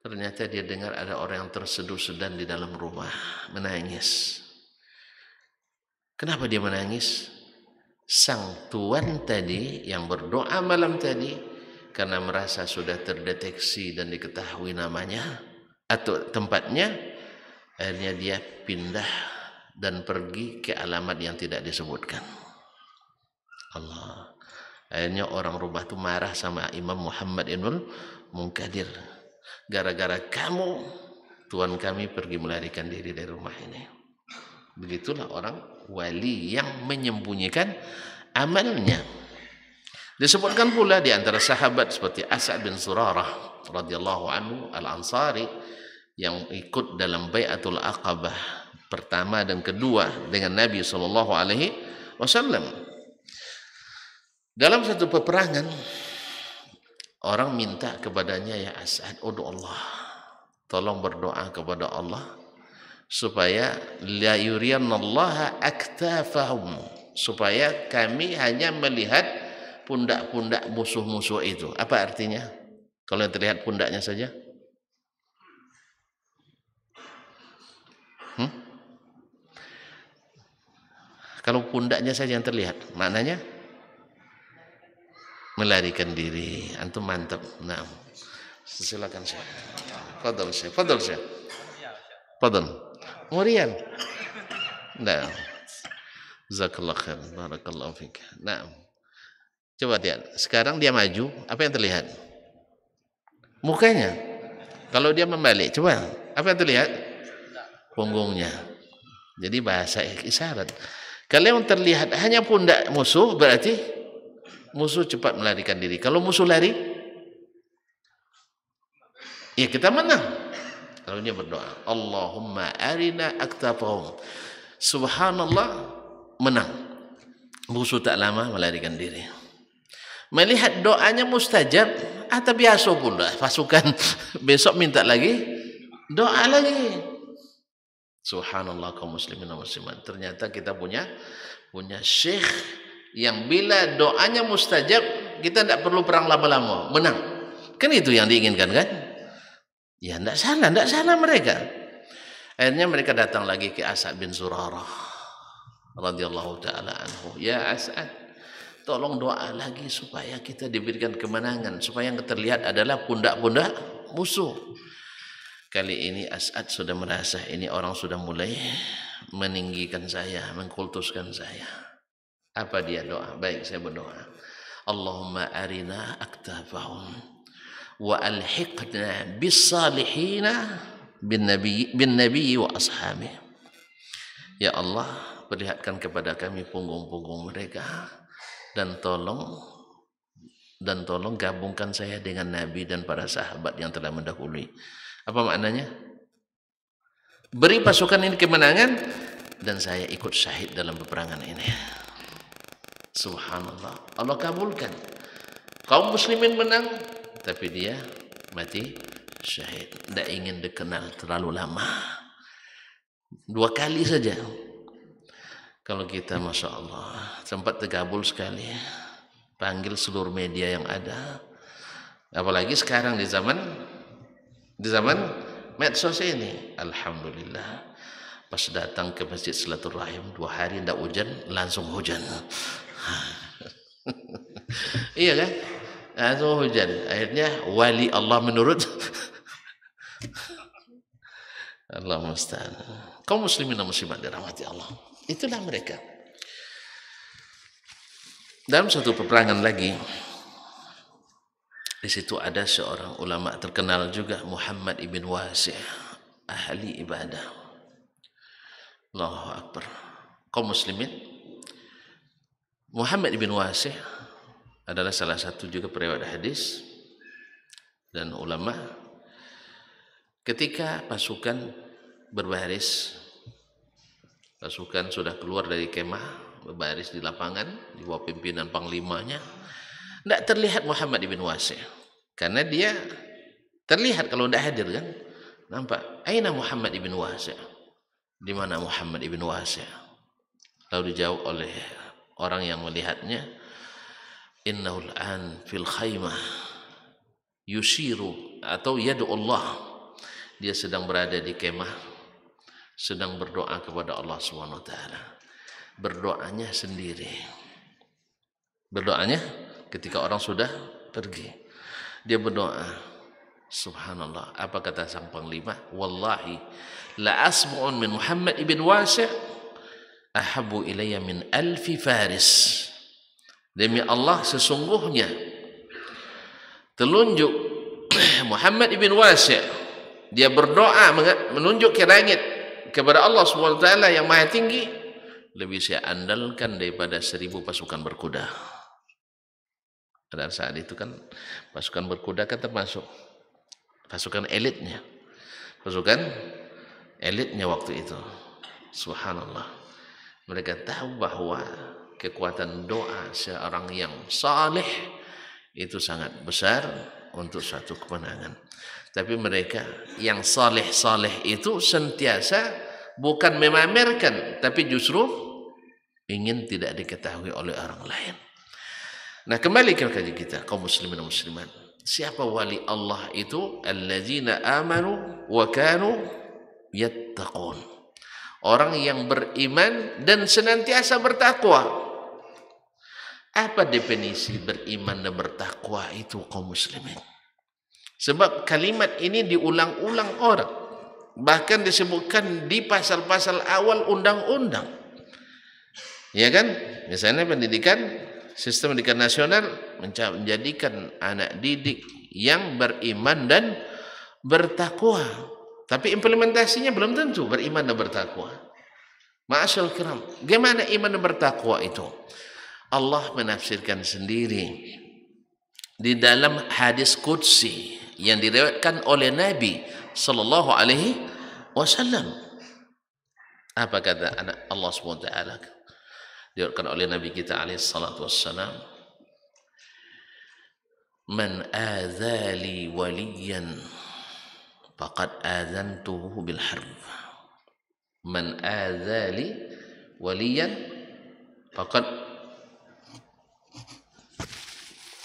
Ternyata dia dengar ada orang yang terseduh-sedan di dalam rumah, menangis. Kenapa dia menangis? Sang tuan tadi yang berdoa malam tadi, karena merasa sudah terdeteksi dan diketahui namanya atau tempatnya, akhirnya dia pindah dan pergi ke alamat yang tidak disebutkan. Allah. Akhirnya orang rumah itu marah sama Imam Muhammad Ibnul Munkadir. Gara-gara kamu, tuan kami pergi melarikan diri dari rumah ini. Begitulah orang wali yang menyembunyikan amalnya. Disebutkan pula di antara sahabat seperti As'ad bin Surarah radhiyallahu anhu al-Ansari yang ikut dalam Bai'atul Aqabah pertama dan kedua dengan Nabi SAW. Dalam satu peperangan, orang minta kepadanya, ya As'ad, udhu Allah, tolong berdoa kepada Allah supaya la yuriyannallaha aktafahum, supaya kami hanya melihat pundak-pundak musuh-musuh itu. Apa artinya? Kalau yang terlihat pundaknya saja? Kalau pundaknya saja yang terlihat, maknanya melarikan diri. Antum mantap. Nah, silakan Syekh. Fadal Syekh. Fadal Syekh. Fadal. Murian. Nah. Jazakallah khair. Barakallahu fiik. Nah. Coba lihat. Sekarang dia maju, apa yang terlihat? Mukanya. Kalau dia membalik, coba. Apa yang terlihat? Punggungnya. Jadi bahasa isyarat. Kalau yang terlihat hanya pundak musuh, berarti musuh cepat melarikan diri. Kalau musuh lari, ya kita menang. Kalau dia berdoa, Allahumma arina aktafahum, subhanallah, menang. Musuh tak lama melarikan diri. Melihat doanya mustajab, atau biasa pula pasukan besok minta lagi, doa lagi. Subhanallah kaum muslimin dan muslimat. Ternyata kita punya syekh yang bila doanya mustajab, kita tidak perlu perang lama-lama, menang. Kan itu yang diinginkan kan? Ya tidak salah mereka. Akhirnya mereka datang lagi ke As'ad bin Zurarah radhiyallahu taala anhu. Ya As'ad, tolong doa lagi supaya kita diberikan kemenangan, supaya yang terlihat adalah pundak-pundak musuh. Kali ini As'ad sudah merasa ini orang sudah mulai meninggikan saya, mengkultuskan saya. Apa dia doa? Baik, saya berdoa. Allahumma arina aktafahum wa alhiqna bis salihina bin nabi wa ashabi. Ya Allah, perlihatkan kepada kami punggung-punggung mereka dan tolong gabungkan saya dengan nabi dan para sahabat yang telah mendahului. Apa maknanya? Beri pasukan ini kemenangan dan saya ikut syahid dalam peperangan ini. Subhanallah. Allah kabulkan. Kaum muslimin menang, tapi dia mati syahid. Tidak ingin dikenal terlalu lama. 2 kali saja. Kalau kita, Masya Allah, sempat tergabul sekali. Panggil seluruh media yang ada. Apalagi sekarang di zaman medsos ini, alhamdulillah, pas datang ke masjid silaturahim 2 hari tidak hujan, langsung hujan. Iya kan? Langsung hujan. Akhirnya wali Allah menurut Allah musta'an. Kaum muslimin dan muslimat dirahmati Allah. Itulah mereka. Dalam satu peperangan lagi, di situ ada seorang ulama terkenal juga, Muhammad ibn Wasi', ahli ibadah. Allahu Akbar. Kaum muslimin, Muhammad ibn Wasih adalah salah satu juga periwayat hadis dan ulama. Ketika pasukan berbaris, pasukan sudah keluar dari kemah, berbaris di lapangan di bawah pimpinan panglimanya, tidak terlihat Muhammad ibn Wasih, karena dia terlihat kalau tidak hadir kan, nampak. Aina Muhammad ibn Wasih? Di mana Muhammad ibn Wasih? Lalu dijawab oleh orang yang melihatnya, innahul an fil khaymah yushiru atau yadu Allah, dia sedang berada di kemah, sedang berdoa kepada Allah Subhanahu wa taala. Berdoanya sendiri. Berdoanya ketika orang sudah pergi. Dia berdoa, subhanallah. Apa kata sang panglima? Wallahi la asma'un min Muhammad ibn Wasih ahabbu ilayya min alfi faris. Demi Allah, sesungguhnya telunjuk Muhammad ibn Wasih, dia berdoa menunjuk ke langit kepada Allah SWT yang maha tinggi, lebih saya andalkan daripada 1000 pasukan berkuda. Pada saat itu kan pasukan berkuda kan termasuk pasukan elitnya, pasukan elitnya waktu itu. Subhanallah. Mereka tahu bahwa kekuatan doa seorang yang saleh itu sangat besar untuk suatu kemenangan. Tapi mereka yang saleh-saleh itu sentiasa bukan memamerkan, tapi justru ingin tidak diketahui oleh orang lain. Nah, kembali ke kaji kita, kaum muslimin dan muslimat. Siapa wali Allah itu? Alladzina amanu wa kanu yattaqun. Orang yang beriman dan senantiasa bertakwa. Apa definisi beriman dan bertakwa itu, kaum muslimin? Sebab kalimat ini diulang-ulang orang, bahkan disebutkan di pasal-pasal awal undang-undang. Ya kan? Misalnya pendidikan, sistem pendidikan nasional menjadikan anak didik yang beriman dan bertakwa. Tapi implementasinya belum tentu beriman dan bertakwa. Ma'asyal kiram, bagaimana iman dan bertakwa itu? Allah menafsirkan sendiri di dalam hadis qudsi yang diriwayatkan oleh Nabi sallallahu alaihi wasallam. Apa kata Allah SWT? Diriwayatkan oleh Nabi kita alaihi salatu wassalam, man adzali waliyan faqad adzantuhu bil harb. Man adzali waliyan faqad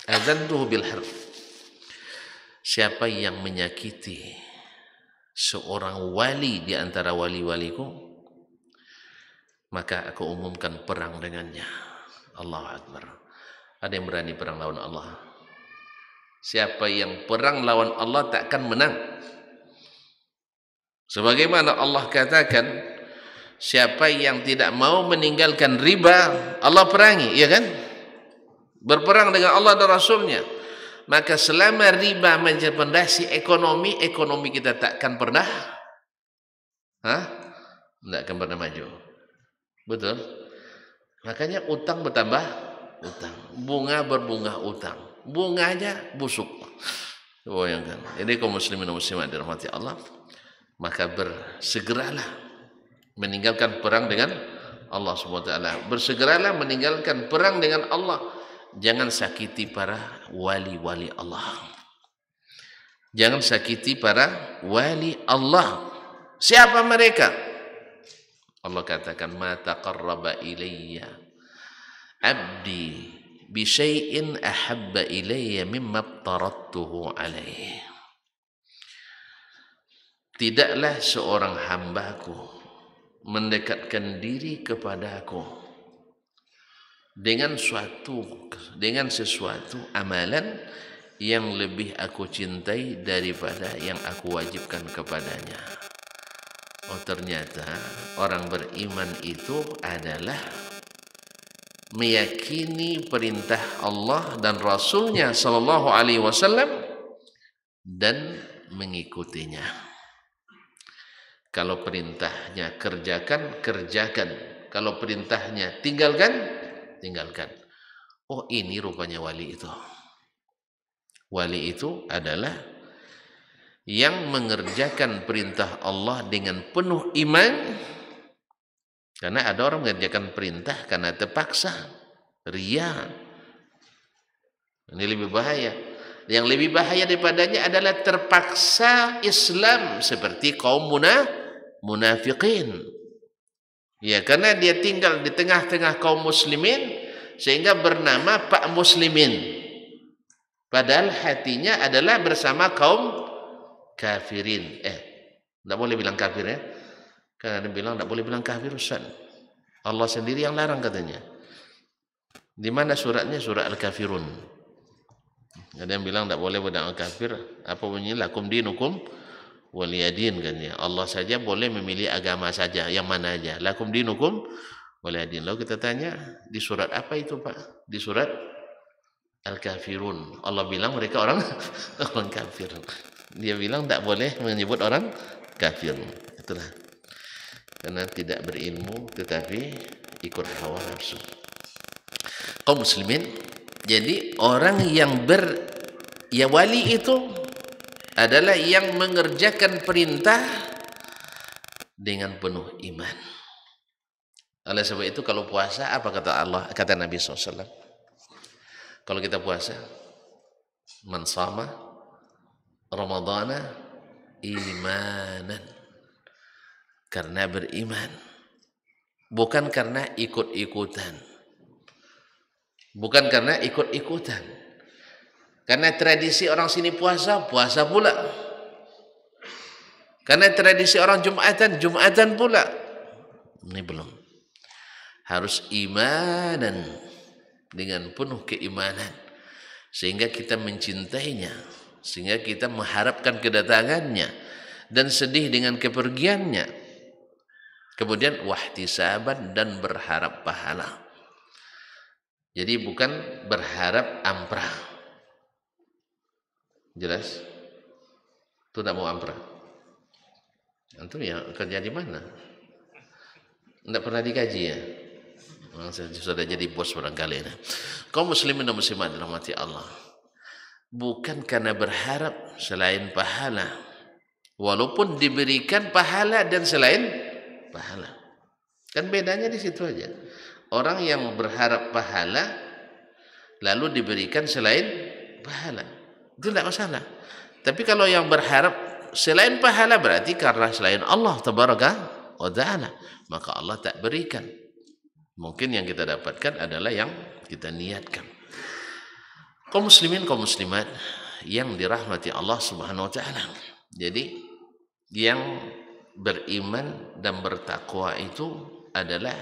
adzantuhu bil harb. Siapa yang menyakiti seorang wali di antara wali-waliku, maka aku umumkan perang dengannya. Allahu Akbar. Ada yang berani perang lawan Allah? Siapa yang perang lawan Allah takkan menang. Sebagaimana Allah katakan, siapa yang tidak mau meninggalkan riba, Allah perangi, ya kan? Berperang dengan Allah dan Rasulnya. Maka selama riba menjadi pondasi ekonomi, ekonomi kita takkan pernah tidak akan pernah maju. Betul? Makanya utang bertambah utang, bunga berbunga utang, bunganya busuk. Bayangkan. Jadi kaum muslimin dan muslimat dirahmati Allah, maka bersegeralah meninggalkan perang dengan Allah SWT. Bersegeralah meninggalkan perang dengan Allah. Jangan sakiti para wali-wali Allah. Jangan sakiti para wali Allah. Siapa mereka? Allah katakan, ma taqarraba ilayya abdi bi syai'in ahabba ilayya mimma aftaradtuhu alaihi. Tidaklah seorang hambaku mendekatkan diri kepadaku dengan sesuatu amalan yang lebih aku cintai daripada yang aku wajibkan kepadanya. Oh, ternyata orang beriman itu adalah meyakini perintah Allah dan Rasulnya sallallahu alaihi wasallam dan mengikutinya. Kalau perintahnya kerjakan, kerjakan. Kalau perintahnya tinggalkan, tinggalkan. Oh, ini rupanya wali itu. Wali itu adalah yang mengerjakan perintah Allah dengan penuh iman. Karena ada orang mengerjakan perintah karena terpaksa, riya. Ini lebih bahaya. Yang lebih bahaya daripadanya adalah terpaksa Islam seperti kaum munafiqin. Ya, karena dia tinggal di tengah-tengah kaum muslimin sehingga bernama Pak Muslimin. Padahal hatinya adalah bersama kaum kafirin. Tidak boleh bilang kafir ya. Karena ada bilang tidak boleh bilang kafir, Ustaz. Allah sendiri yang larang katanya. Di mana suratnya? Surat Al-Kafirun. Ada yang bilang tidak boleh berdakwah kafir. Apa bunyinya? Lakum dinukum waliyadin katanya. Allah saja boleh memilih agama saja, yang mana aja. Lakum dinukum waliyadin. Lalu kita tanya, di surat apa itu Pak? Di surat Al-Kafirun. Allah bilang mereka orang kafir. Dia bilang tidak boleh menyebut orang kafir. Itulah. Karena tidak berilmu tetapi ikut hawa nafsu. Kaum muslimin, jadi orang yang wali itu adalah yang mengerjakan perintah dengan penuh iman. Oleh sebab itu kalau puasa apa kata Allah, kata Nabi SAW? Kalau kita puasa, man shama Ramadhana imanan, karena beriman, bukan karena ikut-ikutan, bukan karena ikut-ikutan. Karena tradisi orang sini puasa, puasa pula. Karena tradisi orang Jumatan, Jumatan pula. Ini belum. Harus imanan, dengan penuh keimanan, sehingga kita mencintainya, sehingga kita mengharapkan kedatangannya dan sedih dengan kepergiannya. Kemudian wahtisaban, dan berharap pahala. Jadi bukan berharap amprah. Jelas? Itu tidak mau amprah. Antum ya kerja di mana? Tidak pernah dikaji ya? Sudah jadi bos barangkali. Kaum muslimin dan muslimat dirahmati Allah. Bukan karena berharap selain pahala. Walaupun diberikan pahala dan selain pahala. Kan bedanya di situ aja. Orang yang berharap pahala lalu diberikan selain pahala, itu tidak masalah. Tapi kalau yang berharap selain pahala berarti karena selain Allah tabaraka wa ta'ala, maka Allah tak berikan. Mungkin yang kita dapatkan adalah yang kita niatkan. Kaum muslimin, kaum muslimat yang dirahmati Allah Subhanahu wa taala. Jadi yang beriman dan bertakwa itu adalah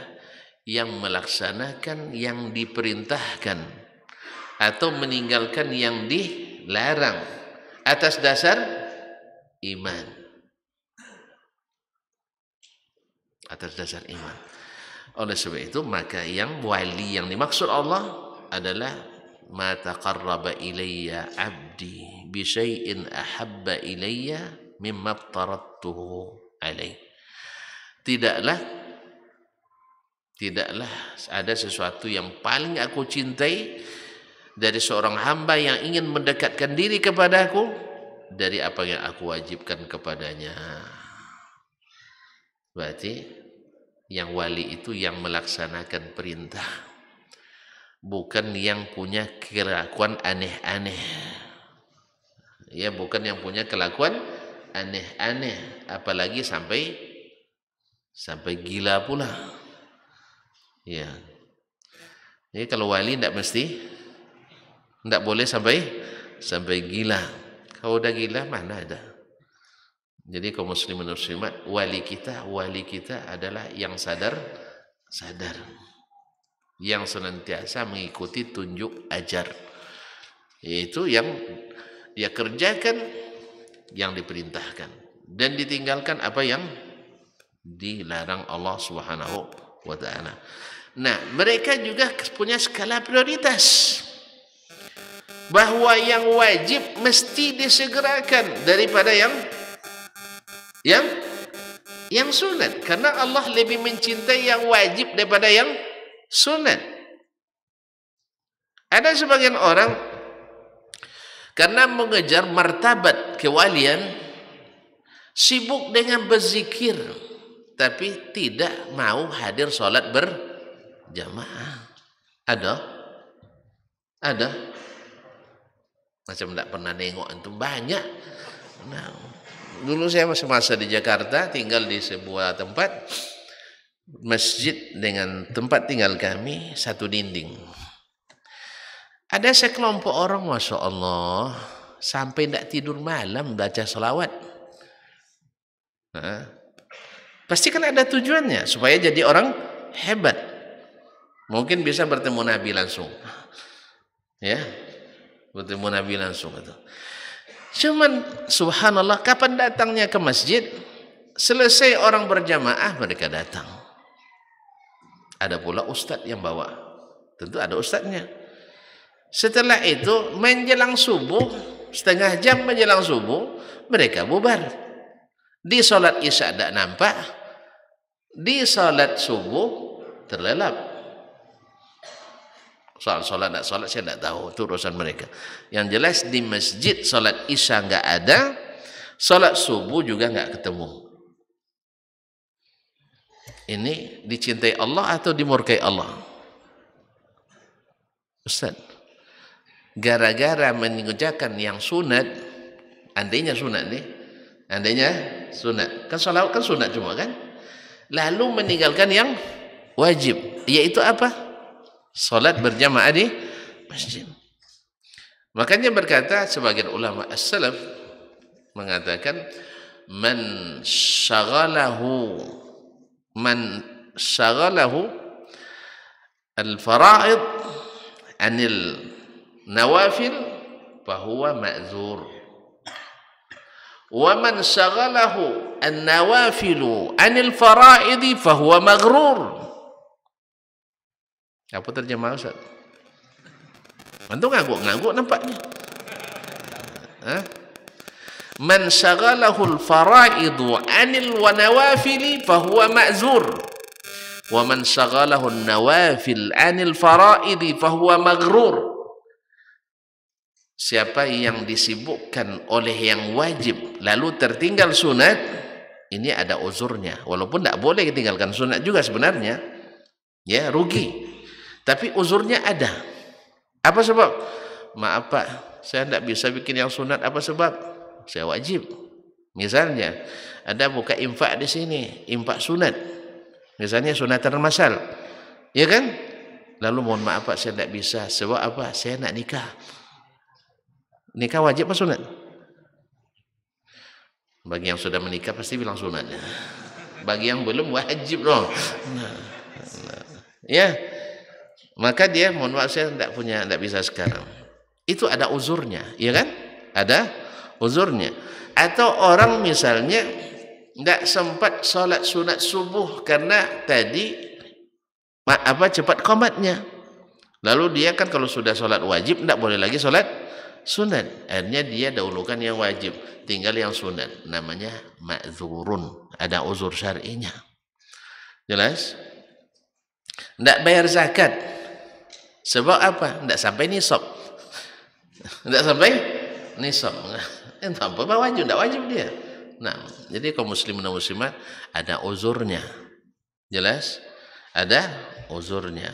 yang melaksanakan yang diperintahkan atau meninggalkan yang dilarang atas dasar iman. Atas dasar iman. Oleh sebab itu maka yang wali yang dimaksud Allah adalah ma taqarraba ilayya 'abdi bi syai'in ahabba ilayya mimma aftaradtuhu alaih. Tidaklah ada sesuatu yang paling aku cintai dari seorang hamba yang ingin mendekatkan diri kepadaku dari apa yang aku wajibkan kepadanya. Berarti yang wali itu yang melaksanakan perintah, bukan yang punya kelakuan aneh-aneh. Ya, bukan yang punya kelakuan aneh-aneh, apalagi sampai gila pula. Ya. Jadi kalau wali tidak boleh sampai gila. Kalau udah gila mana ada. Jadi kaum muslimin muslimat, wali kita adalah yang sadar, yang senantiasa mengikuti tunjuk ajar, yaitu yang dia kerjakan yang diperintahkan dan ditinggalkan apa yang dilarang Allah Subhanahu wa taala. Nah, mereka juga punya skala prioritas, bahwa yang wajib mesti disegerakan daripada yang Yang sunat, karena Allah lebih mencintai yang wajib daripada yang sunat. Ada sebagian orang karena mengejar martabat kewalian sibuk dengan berzikir, tapi tidak mau hadir sholat berjamaah. Ada macam tidak pernah nengok antum banyak. Nah, dulu saya masa di Jakarta, tinggal di sebuah tempat masjid dengan tempat tinggal kami satu dinding. Ada sekelompok orang, masya Allah, sampai tidak tidur malam baca salawat. Pasti kan ada tujuannya supaya jadi orang hebat. Mungkin bisa bertemu Nabi langsung, ya, bertemu Nabi langsung itu. Cuman subhanallah, kapan datangnya ke masjid, selesai orang berjamaah mereka datang. Ada pula ustadz yang bawa, tentu ada ustadznya. Setelah itu menjelang subuh, setengah jam menjelang subuh mereka bubar. Di sholat isya tidak nampak, di sholat subuh terlelap. Soal sholat tidak sholat saya tidak tahu, itu urusan mereka. Yang jelas di masjid sholat isya nggak ada, sholat subuh juga nggak ketemu. Ini dicintai Allah atau dimurkai Allah? Ustaz, gara-gara mengerjakan yang sunat, andainya sunat nih, andainya sunat, kan sholawat kan sunat cuma kan, lalu meninggalkan yang wajib, yaitu apa? Salat berjamaah di masjid. Makanya berkata sebagian ulama as-salaf mengatakan man syaghalahu al-fara'id anil nawafil fahuwa ma'zur, wa man syaghalahu an-nawafilu anil fara'id fahuwa maghrur. Apa terjemah Ustaz? Antum ngangguk nampaknya. Man syaghalahu al-fara'idu 'anil wa nawafili fahuwa ma'zur. Wa man syaghalahu an-nawafil 'anil fara'idi fahuwa maghrur. Siapa yang disibukkan oleh yang wajib lalu tertinggal sunat, ini ada uzurnya. Walaupun tidak boleh tinggalkan sunat juga sebenarnya. Ya, rugi. Tapi uzurnya ada. Apa sebab? Maaf Pak, saya tidak bisa bikin yang sunat. Apa sebab? Saya wajib. Misalnya, ada buka infak di sini, infak sunat. Misalnya sunatan masal, ya kan? Lalu mohon maaf Pak, saya tidak bisa. Sebab apa? Saya nak nikah. Nikah wajib apa sunat? Bagi yang sudah menikah pasti bilang sunat. Bagi yang belum wajib dong. Ya. Maka dia mohon maaf saya tidak bisa sekarang. Itu ada uzurnya, ya kan? Ada uzurnya. Atau orang misalnya tidak sempat sholat sunat subuh karena tadi cepat qomatnya. Lalu dia kan kalau sudah sholat wajib tidak boleh lagi sholat sunat. Akhirnya dia dahulukan yang wajib, tinggal yang sunat. Namanya ma'zurun. Ada uzur syar'inya. Jelas? Tidak bayar zakat. Sebab apa? Tidak sampai nisab. Tidak sampai nisab. Tanpa wajib, tidak wajib dia. Nah, jadi kaum muslimin dan muslimat ada uzurnya. Jelas? Ada uzurnya.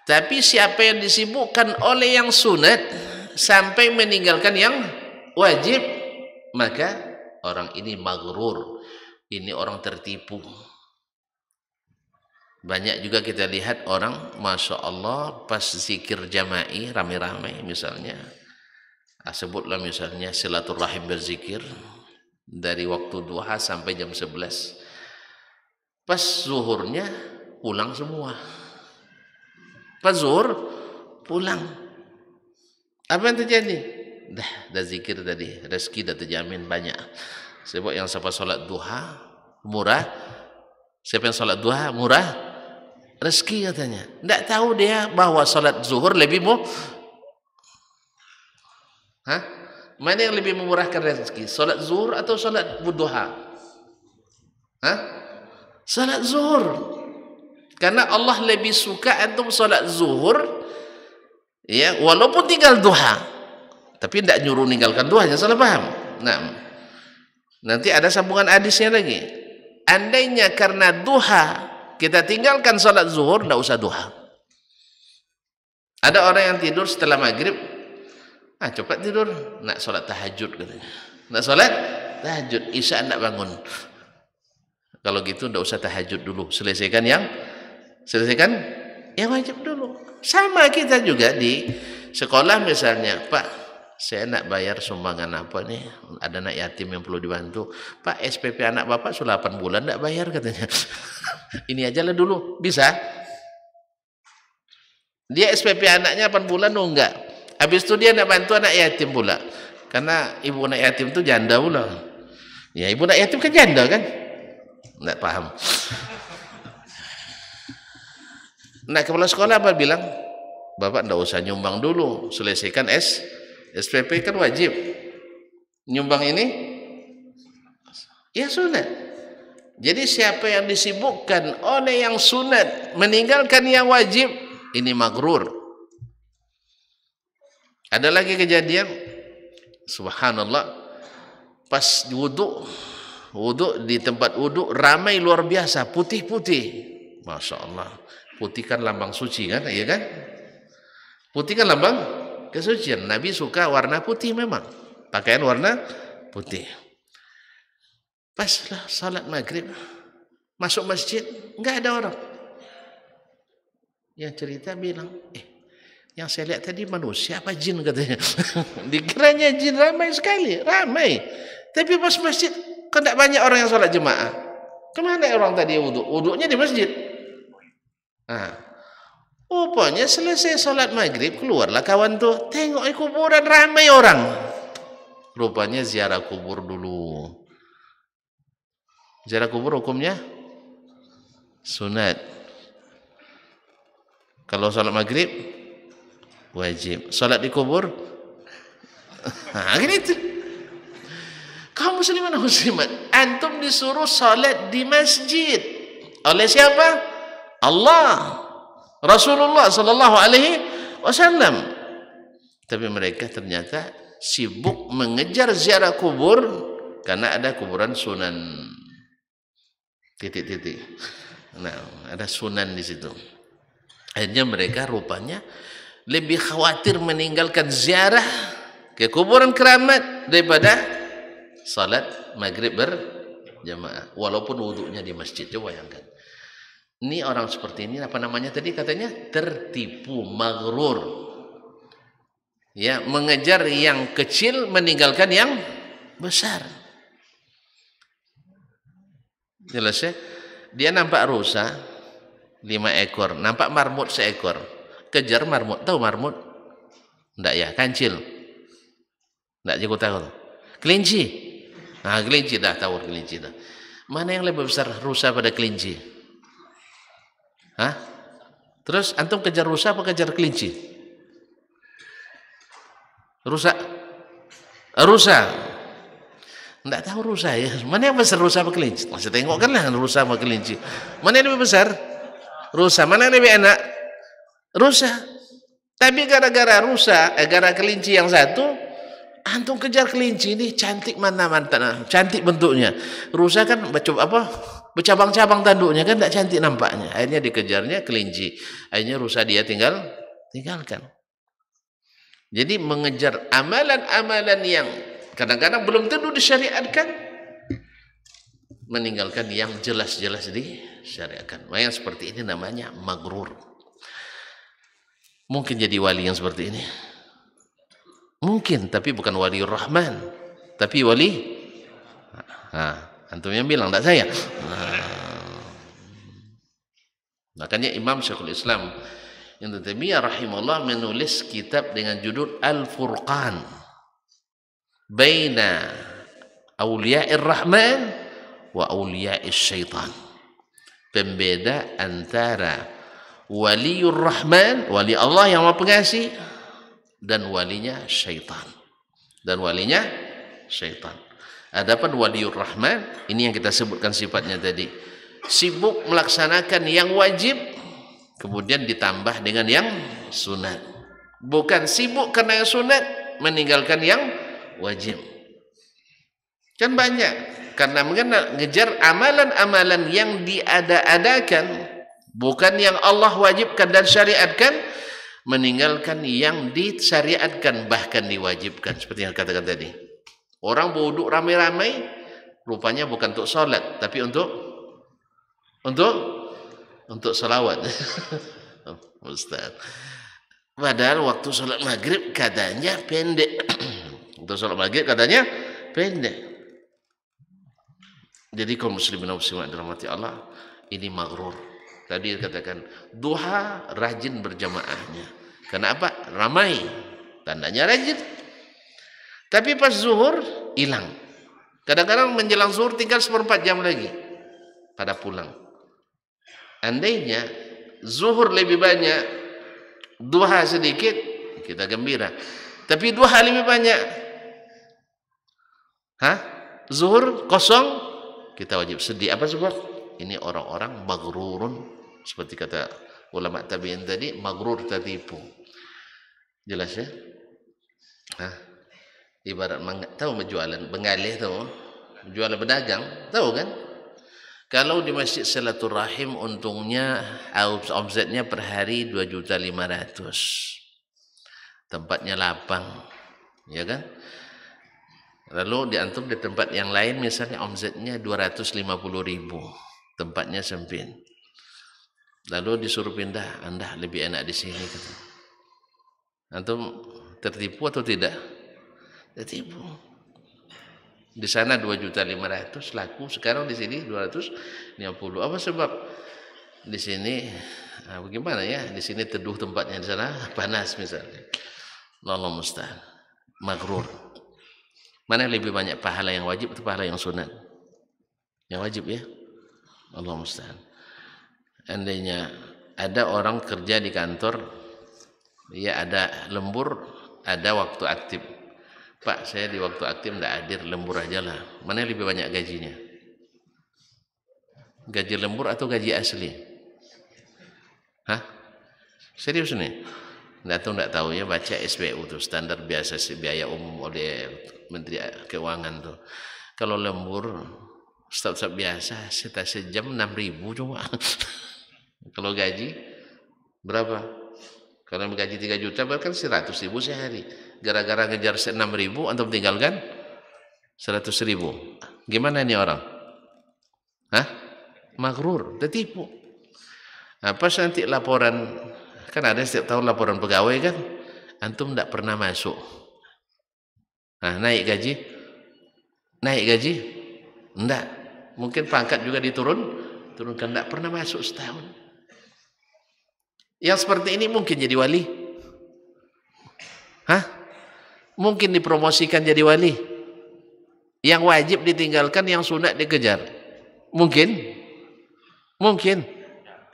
Tapi siapa yang disibukkan oleh yang sunat sampai meninggalkan yang wajib, maka orang ini maghrur. Ini orang tertipu. Banyak juga kita lihat orang, masya Allah, pas zikir jama'i rame-rame misalnya, sebutlah misalnya silaturahim berzikir dari waktu duha sampai jam 11. Pas zuhurnya pulang semua. Pas zuhur pulang. Apa yang terjadi? Dah zikir tadi, rezeki dah terjamin banyak. Sebab yang siapa sholat duha murah, siapa yang sholat duha murah rezeki katanya. Tidak tahu dia bahwa salat zuhur lebih Mana yang lebih memurahkan rezeki? Salat zuhur atau salat duha? Salat zuhur. Karena Allah lebih suka antum salat zuhur, ya, walaupun tinggal duha. Tapi tidak nyuruh ninggalkan duha, jangan salah paham. Nah, nanti ada sambungan hadisnya lagi. Andainya karena duha kita tinggalkan salat zuhur, tidak usah duha. Ada orang yang tidur setelah maghrib, cepat tidur, nak salat tahajud katanya. Nak salat tahajud, isya nak bangun. Kalau gitu tidak usah tahajud dulu, selesaikan yang wajib dulu. Sama kita juga di sekolah misalnya, Pak, saya nak bayar sumbangan apa nih, ada anak yatim yang perlu dibantu. Pak, SPP anak bapak sudah 8 bulan tidak bayar katanya. Ini aja lah dulu, bisa? Dia SPP anaknya 8 bulan, enggak. Habis itu dia nak bantu anak yatim pula. Karena ibu anak yatim itu janda pula. Ya, ibu anak yatim kan janda kan? Enggak paham. Nah, kepala sekolah apa bilang? Bapak enggak usah nyumbang dulu, selesaikan SPP kan wajib. Nyumbang ini ya sunat. Jadi siapa yang disibukkan oleh yang sunat meninggalkan yang wajib, ini maghrur. Ada lagi kejadian, subhanallah, pas wudu di tempat wudu ramai luar biasa, putih-putih. Masya Allah, putih kan lambang suci kan, iya kan? Putih kan lambang kesucian. Nabi suka warna putih memang, pakaian warna putih. Pas lah salat maghrib, masuk masjid, enggak ada orang. Yang cerita bilang, yang saya lihat tadi manusia apa jin katanya. Dikiranya jin, ramai sekali, ramai. Tapi pas masjid, kan tidak banyak orang yang salat jemaah. Kemana orang tadi wudu? Wudunya di masjid. Rupanya selesai salat maghrib, keluarlah kawan tuh, tengok kuburan ramai orang. Rupanya ziarah kubur dulu. Ziarah kubur hukumnya sunat. Kalau salat maghrib wajib. Salat di kubur gitu. Kaum muslimin dan muslimat, antum disuruh salat di masjid oleh siapa? Allah, Rasulullah sallallahu alaihi wasallam. Tapi mereka ternyata sibuk mengejar ziarah kubur karena ada kuburan sunan. Titik-titik. Nah, ada sunan di situ. Akhirnya mereka rupanya lebih khawatir meninggalkan ziarah ke kuburan keramat daripada salat maghrib berjamaah, walaupun wudunya di masjid. Coba bayangkan. Ini orang seperti ini, apa namanya tadi katanya? Tertipu, maghrur. Ya, mengejar yang kecil, meninggalkan yang besar. Jelas ya? Dia nampak rusa 5 ekor, nampak marmut 1 ekor. Kejar marmut, tahu marmut? Enggak ya, kancil. Enggak jago tahu. Kelinci. Nah, kelinci dah tahu kelinci dah. Mana yang lebih besar, rusa pada kelinci? Hah? Terus antum kejar rusa apa kejar kelinci? Rusa. Enggak tahu rusa ya. Mana yang besar, rusa apa kelinci? Masih tengok kan lah rusa sama kelinci. Mana yang lebih besar? Rusa. Mana yang lebih enak? Rusa. Tapi gara-gara gara kelinci yang satu, antum kejar kelinci ini cantik mana-mana, cantik bentuknya. Rusa kan bercabang-cabang tanduknya kan tidak cantik nampaknya. Akhirnya dikejarnya kelinci. Akhirnya rusa dia tinggalkan. Jadi mengejar amalan-amalan yang kadang-kadang belum tentu disyariatkan, meninggalkan yang jelas-jelas disyariatkan. Yang seperti ini namanya maghrur. Mungkin jadi wali yang seperti ini. Mungkin, tapi bukan waliur rahman, tapi wali. Antum yang bilang, tidak saya. Makanya Imam Syekhul Islam Ibnu Taimiyah rahimahullah menulis kitab dengan judul Al-Furqan baina awliya'ir rahman wa awliya'is syaitan. Pembeda antara waliur rahman, wali Allah yang Maha Pengasih, dan walinya syaitan. Adapun waliur rahman, ini yang kita sebutkan sifatnya tadi, sibuk melaksanakan yang wajib, kemudian ditambah dengan yang sunat. Bukan sibuk karena yang sunat, meninggalkan yang wajib. Kan banyak, karena mengejar amalan-amalan yang diada-adakan, bukan yang Allah wajibkan dan syariatkan, meninggalkan yang disyariatkan bahkan diwajibkan. Seperti yang katakan tadi, orang berwuduk ramai-ramai, rupanya bukan untuk sholat, tapi untuk salawat. Ustaz, padahal waktu sholat maghrib katanya pendek. Untuk sholat maghrib katanya pendek. Jadi kaum muslimin dan muslimat dirahmati Allah, ini maghrur. Tadi dikatakan duha rajin berjamaahnya. Kenapa? Ramai, tandanya rajin. Tapi pas zuhur hilang. Kadang-kadang menjelang zuhur tinggal 1/4 jam lagi pada pulang. Andainya zuhur lebih banyak, duha sedikit, kita gembira. Tapi duha lebih banyak, zuhur kosong, kita wajib sedih. Apa sebab? Ini orang-orang maghrurun, seperti kata ulama tabi'in tadi, maghrur, tertipu. Jelas ya? Ibarat tahu menjualan bengalih, tahu? Jualan pedagang, tahu kan? Kalau di Masjid Silaturahim untungnya omsetnya per hari 2.500.000. Tempatnya lapang, ya kan? Lalu diantum di tempat yang lain misalnya omsetnya 250.000, tempatnya sempit. Lalu disuruh pindah, Anda lebih enak di sini, kata. Antum tertipu atau tidak? Tertipu. Di sana 2.500.000 laku, sekarang di sini 250. Apa sebab? Di sini bagaimana ya? Di sini teduh tempatnya, di sana panas misalnya. Allah musta'an. Maghrur. Mana yang lebih banyak pahala, yang wajib atau pahala yang sunat? Yang wajib ya. Allah musta'an. Andainya ada orang kerja di kantor, ya ada lembur, ada waktu aktif. Pak, saya di waktu aktif tidak hadir, lembur aja lah. Mana yang lebih banyak gajinya? Gaji lembur atau gaji asli? Serius nih? Tidak tahu ya, baca SBU tuh, standar biasa biaya umum oleh Menteri Keuangan tuh. Kalau lembur staf biasa sejam 6.000 cuma. Kalau gaji berapa? Kalau gaji 3 juta bahkan 100.000 sehari. Gara-gara ngejar 6.000 antum tinggalkan 100.000. Gimana ini orang? Maghrur, tertipu. Pas nanti laporan, kan ada setiap tahun laporan pegawai kan, antum tidak pernah masuk. Naik gaji? Enggak. Mungkin pangkat juga turunkan, tidak pernah masuk setahun. Yang seperti ini mungkin jadi wali? Mungkin dipromosikan jadi wali? Yang wajib ditinggalkan, yang sunat dikejar? Mungkin?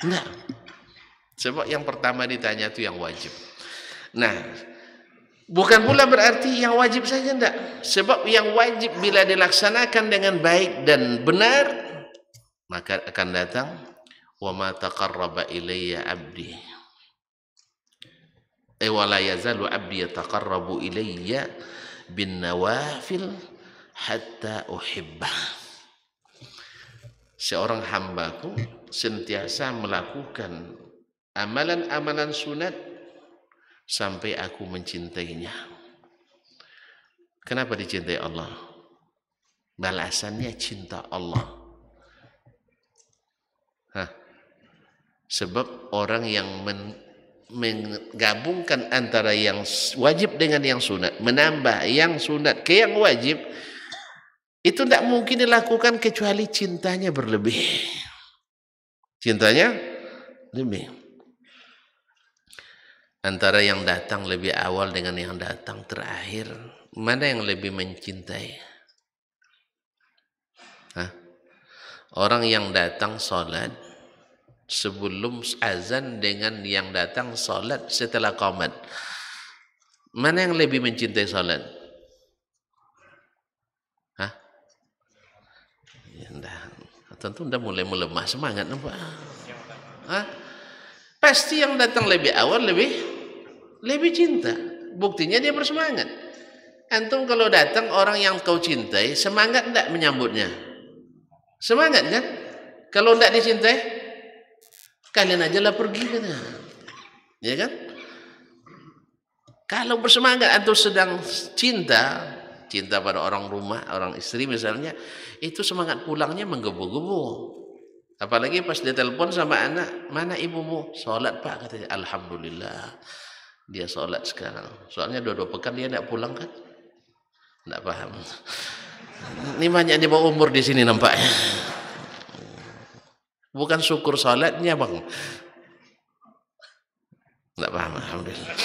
Enggak. Sebab yang pertama ditanya itu yang wajib. Nah, bukan pula berarti yang wajib saja enggak. Sebab yang wajib bila dilaksanakan dengan baik dan benar, maka akan datang wa ma taqarraba ilayya 'abdi wa la yazalu 'abdi yataqarrabu ilayya bin nawafil hatta uhibbah. Seorang hambaku sentiasa melakukan amalan-amalan sunat sampai aku mencintainya. Kenapa dicintai Allah? Balasannya cinta Allah. Sebab orang yang menggabungkan antara yang wajib dengan yang sunat, menambah yang sunat ke yang wajib, itu tidak mungkin dilakukan kecuali cintanya berlebih. Cintanya lebih. Antara yang datang lebih awal dengan yang datang terakhir, mana yang lebih mencintai? Orang yang datang sholat sebelum azan dengan yang datang sholat setelah qomat, mana yang lebih mencintai sholat? tentu udah mulai melemah semangat, nampak? Hah? Pasti yang datang lebih awal lebih cinta. Buktinya dia bersemangat. Antum kalau datang orang yang kau cintai, semangat enggak menyambutnya? Semangat kan? Kalau enggak dicintai, kalian aja lah pergi katanya. Ya kan? Kalau bersemangat antum sedang cinta pada orang rumah, orang istri misalnya, itu semangat pulangnya menggebu-gebu. Apalagi pas dia telepon sama anak, mana ibumu? Sholat pak, katanya. Alhamdulillah, dia sholat sekarang. Soalnya 2 pekan dia tidak pulang kan? Tidak paham. Ini banyak di bawah umur di sini nampaknya. Bukan syukur sholatnya bang. Tidak paham, alhamdulillah.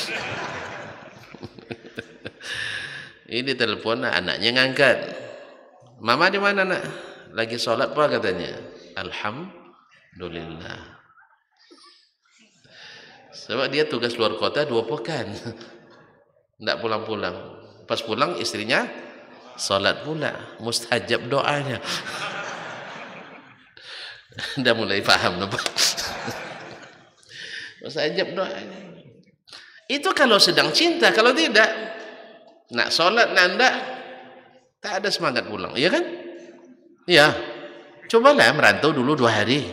Ini telepon, anaknya ngangkat. Mama di mana nak? Lagi sholat pak katanya. Alhamdulillah. Sebab dia tugas luar kota 2 pekan. Tidak pulang-pulang. Pas pulang istrinya sholat pula. Mustajab doanya. Udah mulai paham nampak. Mustajab doanya. Itu kalau sedang cinta. Kalau tidak, nak sholat nanda, tak ada semangat pulang. Iya kan? Iya. Cobalah merantau dulu 2 hari.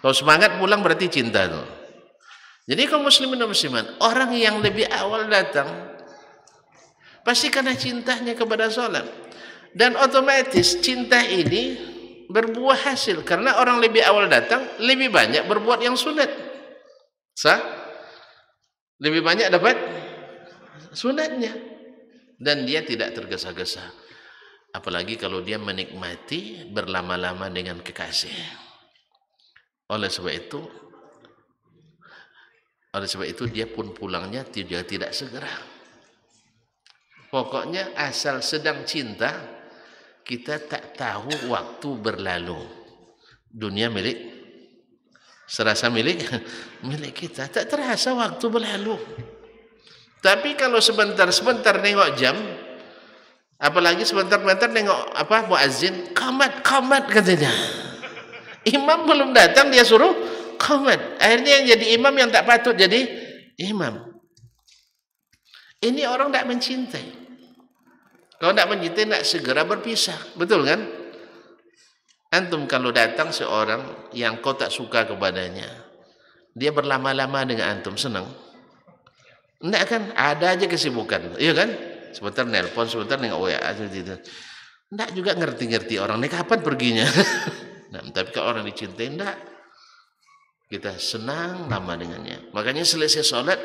Kalau semangat pulang berarti cinta tuh. Jadi kaum muslimin dan muslimat, orang yang lebih awal datang pasti karena cintanya kepada sholat. Dan otomatis cinta ini berbuah hasil karena orang lebih awal datang lebih banyak berbuat yang sunat. Sah? Lebih banyak dapat sunatnya. Dan dia tidak tergesa-gesa. Apalagi kalau dia menikmati berlama-lama dengan kekasih. Oleh sebab itu dia pun pulangnya tidak segera. Pokoknya asal sedang cinta, kita tak tahu waktu berlalu. Dunia serasa milik kita, tak terasa waktu berlalu. Tapi kalau sebentar nengok jam, apalagi sebentar-bentar nengok muazzin, qamat katanya. Imam belum datang dia suruh qamat. Akhirnya yang jadi imam yang tak patut jadi imam. Ini orang tak mencintai. Kalau tak mencintai nak segera berpisah. Betul kan? Antum kalau datang seorang yang kau tak suka kepadanya, dia berlama-lama dengan antum, senang? Enggak kan? Ada aja kesibukan. Iya kan? Sebentar nelpon, sebentar nengok WA aja gitu. Enggak juga ngerti-ngerti orang ini kapan perginya. Nah, tapi kalau orang dicintai enggak, kita senang lama dengannya. Makanya selesai sholat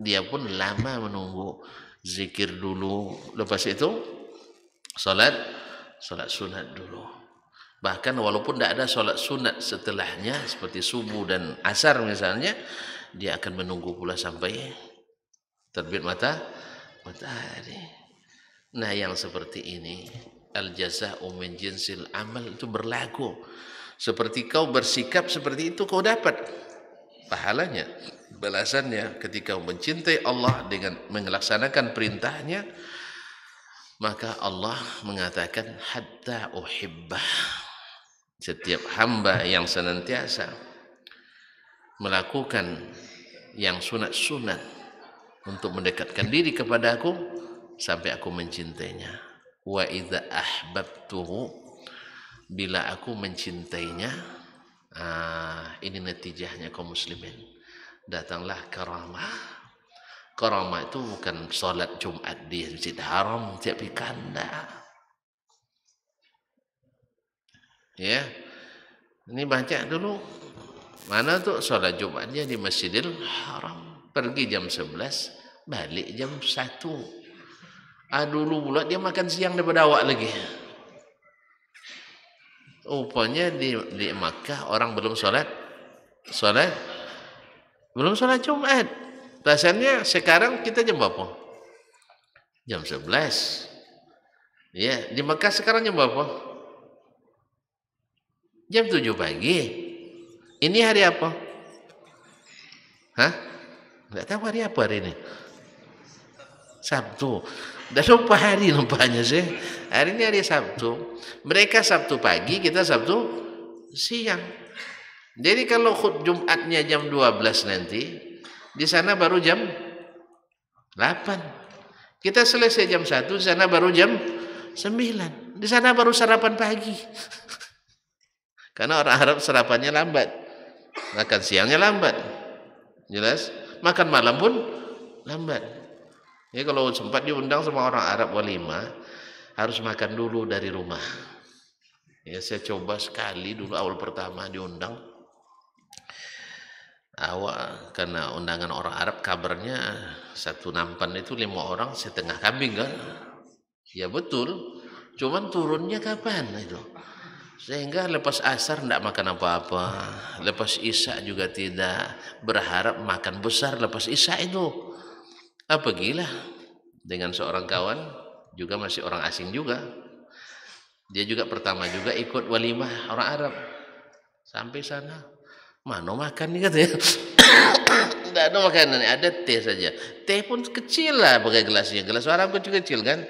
dia pun lama menunggu, zikir dulu, lepas itu sholat sunat dulu. Bahkan walaupun tidak ada sholat sunat setelahnya seperti subuh dan asar misalnya, dia akan menunggu pula sampai terbit matahari. Nah, yang seperti ini al-jaza'u min jinsil amal itu berlaku. Seperti kau bersikap seperti itu, kau dapat pahalanya, balasannya. Ketika kau mencintai Allah dengan melaksanakan perintahnya, maka Allah mengatakan hatta uhibbah. Setiap hamba yang senantiasa melakukan yang sunat-sunat untuk mendekatkan diri kepada aku sampai aku mencintainya. Wa idza ahbabtuhu, bila aku mencintainya, ini natijahnya kaum muslimin. Datanglah karamah. Karamah itu bukan salat Jumat di Masjid Haram tiap kanda. Ya. Ini baca dulu. Mana tuh salat Jumatnya di Masjidil Haram. Pergi jam 11, balik jam 1. Dulu pula dia makan siang daripada awak lagi. Rupanya di Makkah orang belum belum sholat Jumat. Rasanya sekarang kita jam berapa? Jam 11. Ya, di Makkah sekarang jam berapa? Jam 7 pagi. Ini hari apa? Hah? Enggak tahu hari apa hari ini. Sabtu. Dah lupa hari nampaknya sih. Hari ini hari Sabtu. Mereka Sabtu pagi, kita Sabtu siang. Jadi kalau Jumatnya jam 12 nanti, di sana baru jam 8. Kita selesai jam 1, di sana baru jam 9. Di sana baru sarapan pagi. Karena orang Arab sarapannya lambat. Makan siangnya lambat. Jelas? Makan malam pun lambat. Ya kalau sempat diundang sama orang Arab walimah, harus makan dulu dari rumah. Ya saya coba sekali dulu awal pertama diundang. Awal karena undangan orang Arab kabarnya satu nampan itu 5 orang setengah kambing kan. Ya betul. Cuman turunnya kapan itu? Sehingga lepas asar tidak makan apa-apa, lepas isya juga tidak, berharap makan besar lepas isya itu. Apa gila? Dengan seorang kawan, juga masih orang asing juga. Dia juga pertama juga ikut walimah orang Arab. Sampai sana, mana makan nih katanya. Tidak ada makanan, ada teh saja. Teh pun kecil lah pakai gelasnya, gelas Arab kecil-kecil kan.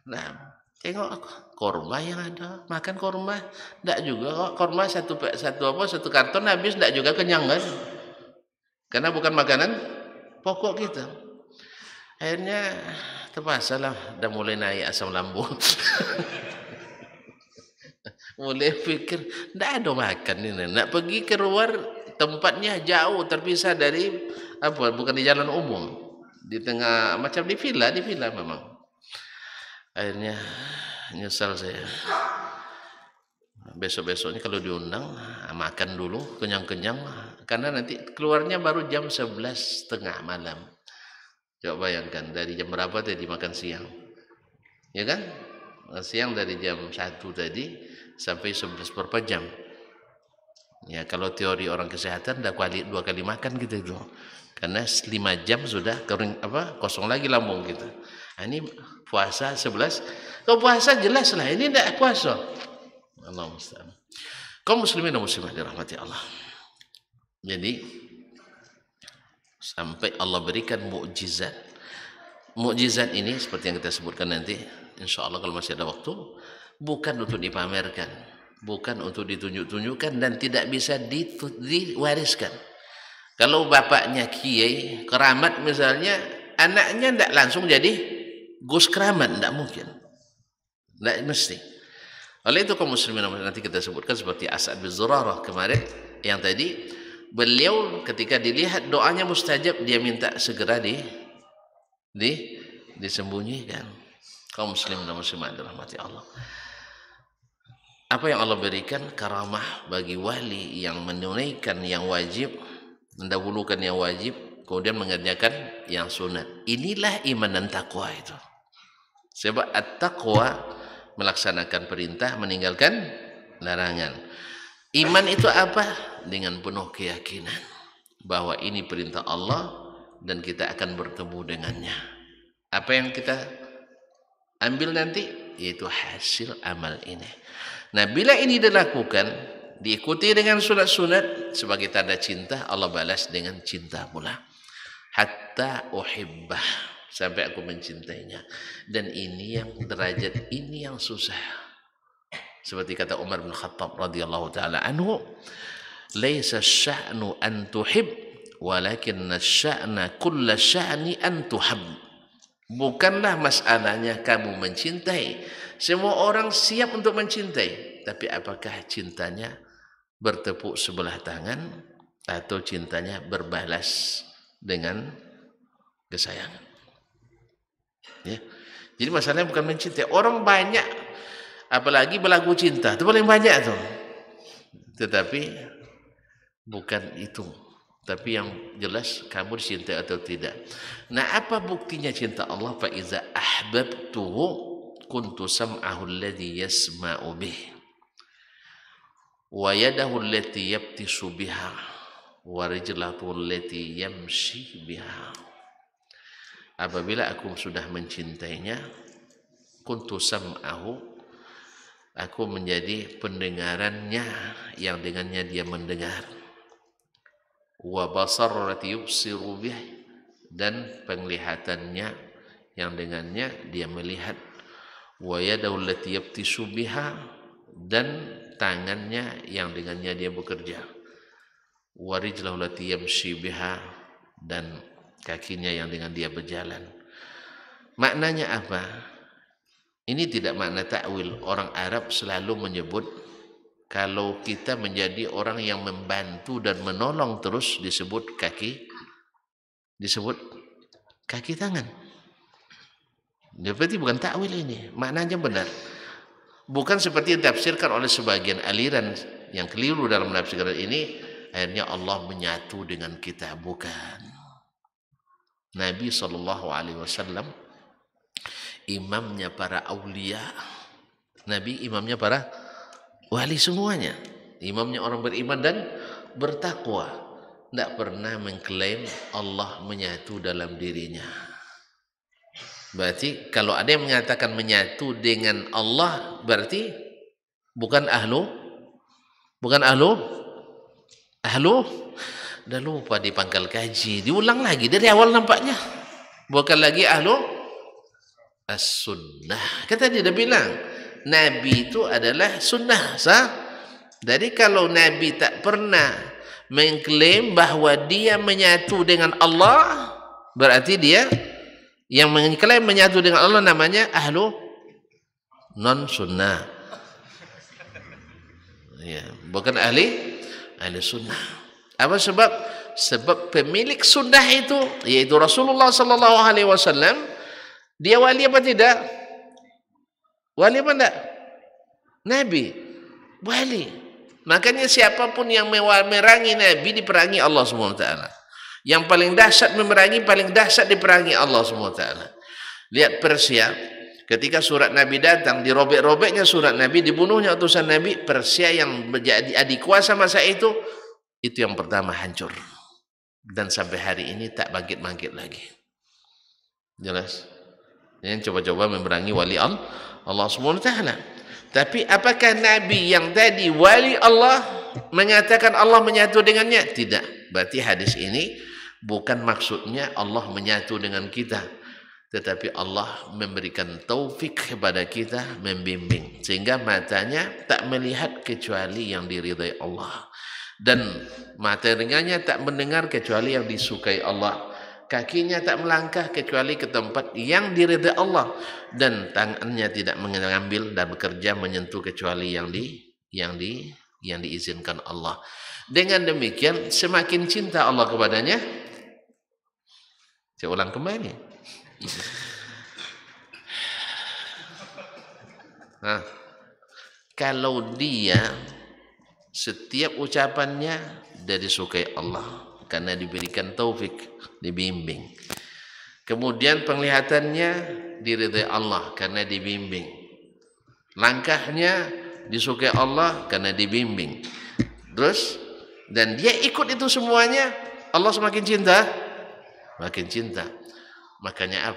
Nah, tengok korma yang ada, makan korma, tidak juga kok korma satu karton habis, tidak juga kenyang kan? Karena bukan makanan pokok kita. Akhirnya terpaksa lah, udah mulai naik asam lambung. Mulai pikir, tidak ada makan ini, nak pergi keluar tempatnya jauh terpisah dari bukan di jalan umum, di tengah macam di villa memang. Akhirnya nyesal saya. Besok-besoknya kalau diundang makan dulu kenyang-kenyang, karena nanti keluarnya baru jam 11:30 malam. Coba bayangkan dari jam berapa tadi makan siang, ya kan? Siang dari jam 1 tadi sampai 11 berapa jam. Ya kalau teori orang kesehatan dah 2 kali makan gitu itu. Karena 5 jam sudah kosong lagi lambung kita. Nah, ini puasa 11. Kalau puasa jelas lah, ini tidak puasa. Allah musta'an. Kaum muslimin dan muslimat dirahmati Allah. Jadi sampai Allah berikan mukjizat. Mukjizat ini seperti yang kita sebutkan nanti, insyaallah kalau masih ada waktu, bukan untuk dipamerkan, bukan untuk ditunjuk-tunjukkan, dan tidak bisa diwariskan. Kalau bapaknya kiai keramat misalnya, anaknya tidak langsung jadi gus keramat, tidak mungkin. Tidak mesti. Oleh itu kaum muslimin nanti kita sebutkan seperti As'ad bin Zurarah kemarin yang tadi, beliau ketika dilihat doanya mustajab, dia minta segera disembunyikan. Kaum muslimin dan muslimat dirahmati Allah. Apa yang Allah berikan karamah bagi wali yang menunaikan yang wajib, mendahulukan yang wajib, kemudian mengerjakan yang sunat. Inilah iman dan takwa itu. Sebab at-taqwa melaksanakan perintah, meninggalkan larangan. Iman itu apa? Dengan penuh keyakinan bahwa ini perintah Allah dan kita akan bertemu dengannya. Apa yang kita ambil nanti yaitu hasil amal ini. Nah, bila ini dilakukan, diikuti dengan sunat-sunat sebagai tanda cinta, Allah balas dengan cinta pula. Hatta uhibbah, sampai aku mencintainya. Dan ini yang derajat ini yang susah. Seperti kata Umar bin Khattab radhiyallahu taala anhu, "Laisa asy-sya'nu an tuhib, walakinna asy-sya'na kulla sya'ni an tuhab." Bukanlah masalahnya kamu mencintai. Semua orang siap untuk mencintai, tapi apakah cintanya bertepuk sebelah tangan atau cintanya berbalas dengan kesayangan? Ya. Jadi masalahnya bukan mencintai. Orang banyak apalagi berlagu cinta, itu paling banyak tuh. Tetapi bukan itu. Tapi yang jelas kamu dicintai atau tidak. Nah, apa buktinya cinta Allah? Fa iza ahbabtuhu kuntu sam'ahu alladhi yasma'u bih wa yadahu allati yabtishu biha wa rijlahu allati yamshi biha. Apabila aku sudah mencintainya, kuntu sam'ahu, aku menjadi pendengarannya yang dengannya dia mendengar, wa basarati yubsiru bih, dan penglihatannya yang dengannya dia melihat, wa yadahu allati yabtishu biha, dan tangannya yang dengannya dia bekerja, warijlahu lati yamshi biha, dan kakinya yang dengan dia berjalan. Maknanya apa? Ini tidak makna takwil. Orang Arab selalu menyebut kalau kita menjadi orang yang membantu dan menolong terus disebut kaki tangan. Berarti bukan takwil ini, maknanya benar. Bukan seperti yang ditafsirkan oleh sebagian aliran yang keliru dalam menafsirkan ini, akhirnya Allah menyatu dengan kita. Bukan. Nabi SAW imamnya para aulia. Nabi imamnya para wali semuanya. Imamnya orang beriman dan bertakwa. Tidak pernah mengklaim Allah menyatu dalam dirinya. Berarti kalau ada yang mengatakan menyatu dengan Allah, berarti bukan ahlu. Dah lupa di pangkal kaji, diulang lagi dari awal nampaknya. Bukan lagi ahlu as-sunnah. Kan tadi dah bilang Nabi itu adalah sunnah, sah? Jadi kalau Nabi tak pernah mengklaim bahwa dia menyatu dengan Allah, berarti dia yang mengklaim menyatu dengan Allah namanya ahlu non sunnah. Ya, bukan ahli sunnah. Apa sebab? Sebab pemilik sunnah itu yaitu Rasulullah sallallahu alaihi wasallam, dia wali apa tidak? Wali apa tidak? Nabi. Wali. Makanya siapapun yang memerangi Nabi diperangi Allah SWT. Yang paling dahsyat memerangi, paling dahsyat diperangi Allah SWT. Lihat Persia, ketika surat Nabi datang, dirobek-robeknya surat Nabi, dibunuhnya utusan Nabi. Persia yang menjadi adik kuasa masa itu yang pertama hancur. Dan sampai hari ini tak bangkit-bangkit lagi. Jelas? Yang coba-coba memerangi wali Allah SWT. Tapi apakah Nabi yang tadi wali Allah mengatakan Allah menyatu dengannya? Tidak. Berarti hadis ini bukan maksudnya Allah menyatu dengan kita, tetapi Allah memberikan taufik kepada kita, membimbing sehingga matanya tak melihat kecuali yang diridai Allah, dan mata telinganya tak mendengar kecuali yang disukai Allah, kakinya tak melangkah kecuali ke tempat yang diridai Allah, dan tangannya tidak mengambil dan bekerja menyentuh kecuali yang diizinkan Allah. Dengan demikian semakin cinta Allah kepadanya. Saya ulang kembali. Nah, kalau dia setiap ucapannya dari disukai Allah karena diberikan taufik, dibimbing. Kemudian penglihatannya diridai Allah karena dibimbing. Langkahnya disukai Allah karena dibimbing. Terus dan dia ikut itu semuanya, Allah semakin cinta, makin cinta. Makanya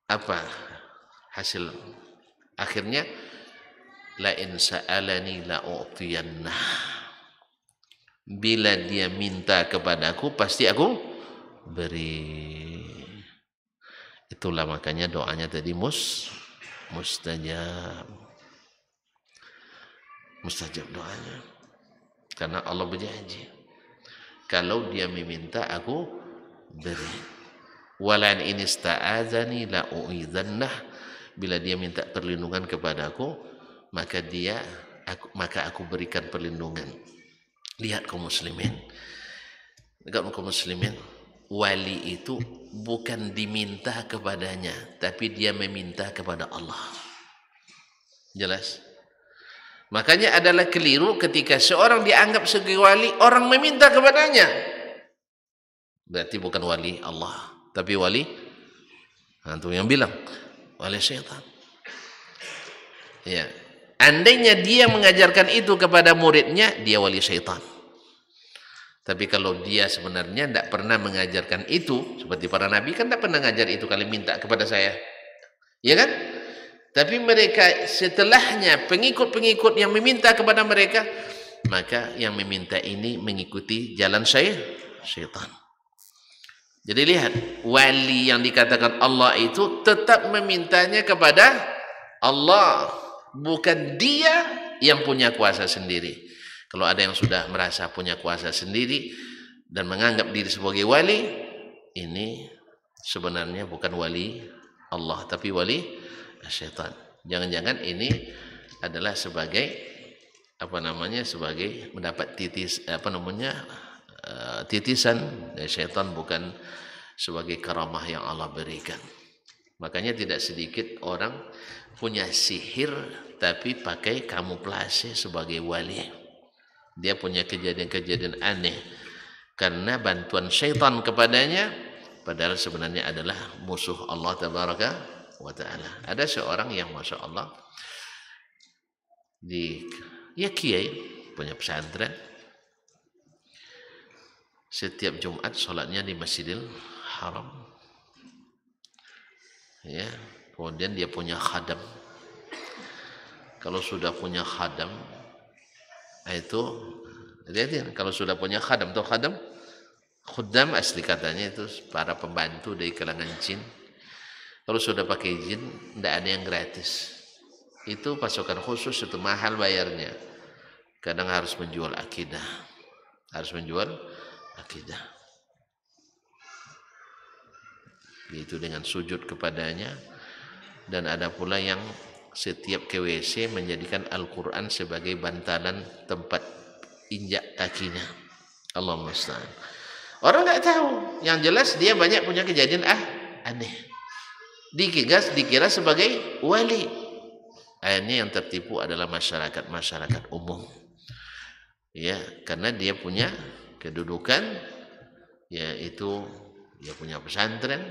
apa hasil akhirnya? La in sa'alani la u'tiyannah. Bila dia minta kepadaku pasti aku beri. Itulah makanya doanya tadi mustajab doanya. Karena Allah berjanji kalau dia meminta aku beri. Walan in ista'adzani la u'idzannah. Bila dia minta perlindungan kepadaku, maka aku berikan perlindungan. Lihat kaum muslimin, wali itu bukan diminta kepadanya, tapi dia meminta kepada Allah. Jelas? Makanya adalah keliru ketika seorang dianggap sebagai wali, orang meminta kepadanya. Berarti bukan wali Allah, tapi wali antum yang bilang wali syaitan. Ya. Andainya dia mengajarkan itu kepada muridnya, dia wali syaitan. Tapi kalau dia sebenarnya tidak pernah mengajarkan itu, seperti para nabi kan tidak pernah mengajar itu, kalian minta kepada saya, ya kan? Tapi mereka setelahnya pengikut-pengikut yang meminta kepada mereka, maka yang meminta ini mengikuti jalan syaitan. Jadi lihat, wali yang dikatakan Allah itu tetap memintanya kepada Allah, bukan dia yang punya kuasa sendiri. Kalau ada yang sudah merasa punya kuasa sendiri dan menganggap diri sebagai wali, ini sebenarnya bukan wali Allah, tapi wali syaitan. Jangan-jangan ini adalah sebagai sebagai mendapat titisan dari syaitan, bukan sebagai karamah yang Allah berikan. Makanya tidak sedikit orang punya sihir tapi pakai kamuflase sebagai wali. Dia punya kejadian-kejadian aneh karena bantuan syaitan kepadanya, padahal sebenarnya adalah musuh Allah tabaraka wa ta'ala. Ada seorang yang Masya Allah kiai punya pesantren, setiap Jumat sholatnya di Masjidil Haram, ya. Kemudian dia punya khadam. Kalau sudah punya khadam itu, kalau sudah punya khadam, atau khuddam asli katanya itu para pembantu dari kalangan jin. Kalau sudah pakai jin, tidak ada yang gratis. Itu pasukan khusus, itu mahal bayarnya. Kadang harus menjual akidah. Itu dengan sujud kepadanya. Dan ada pula yang setiap ke WC menjadikan Al-Quran sebagai bantalan tempat injak kakinya. Allahumma musta'an. Orang nggak tahu. Yang jelas dia banyak punya kejadian aneh. Dikira sebagai wali. Ini yang tertipu adalah masyarakat umum. Ya, karena dia punya kedudukan, yaitu dia punya pesantren,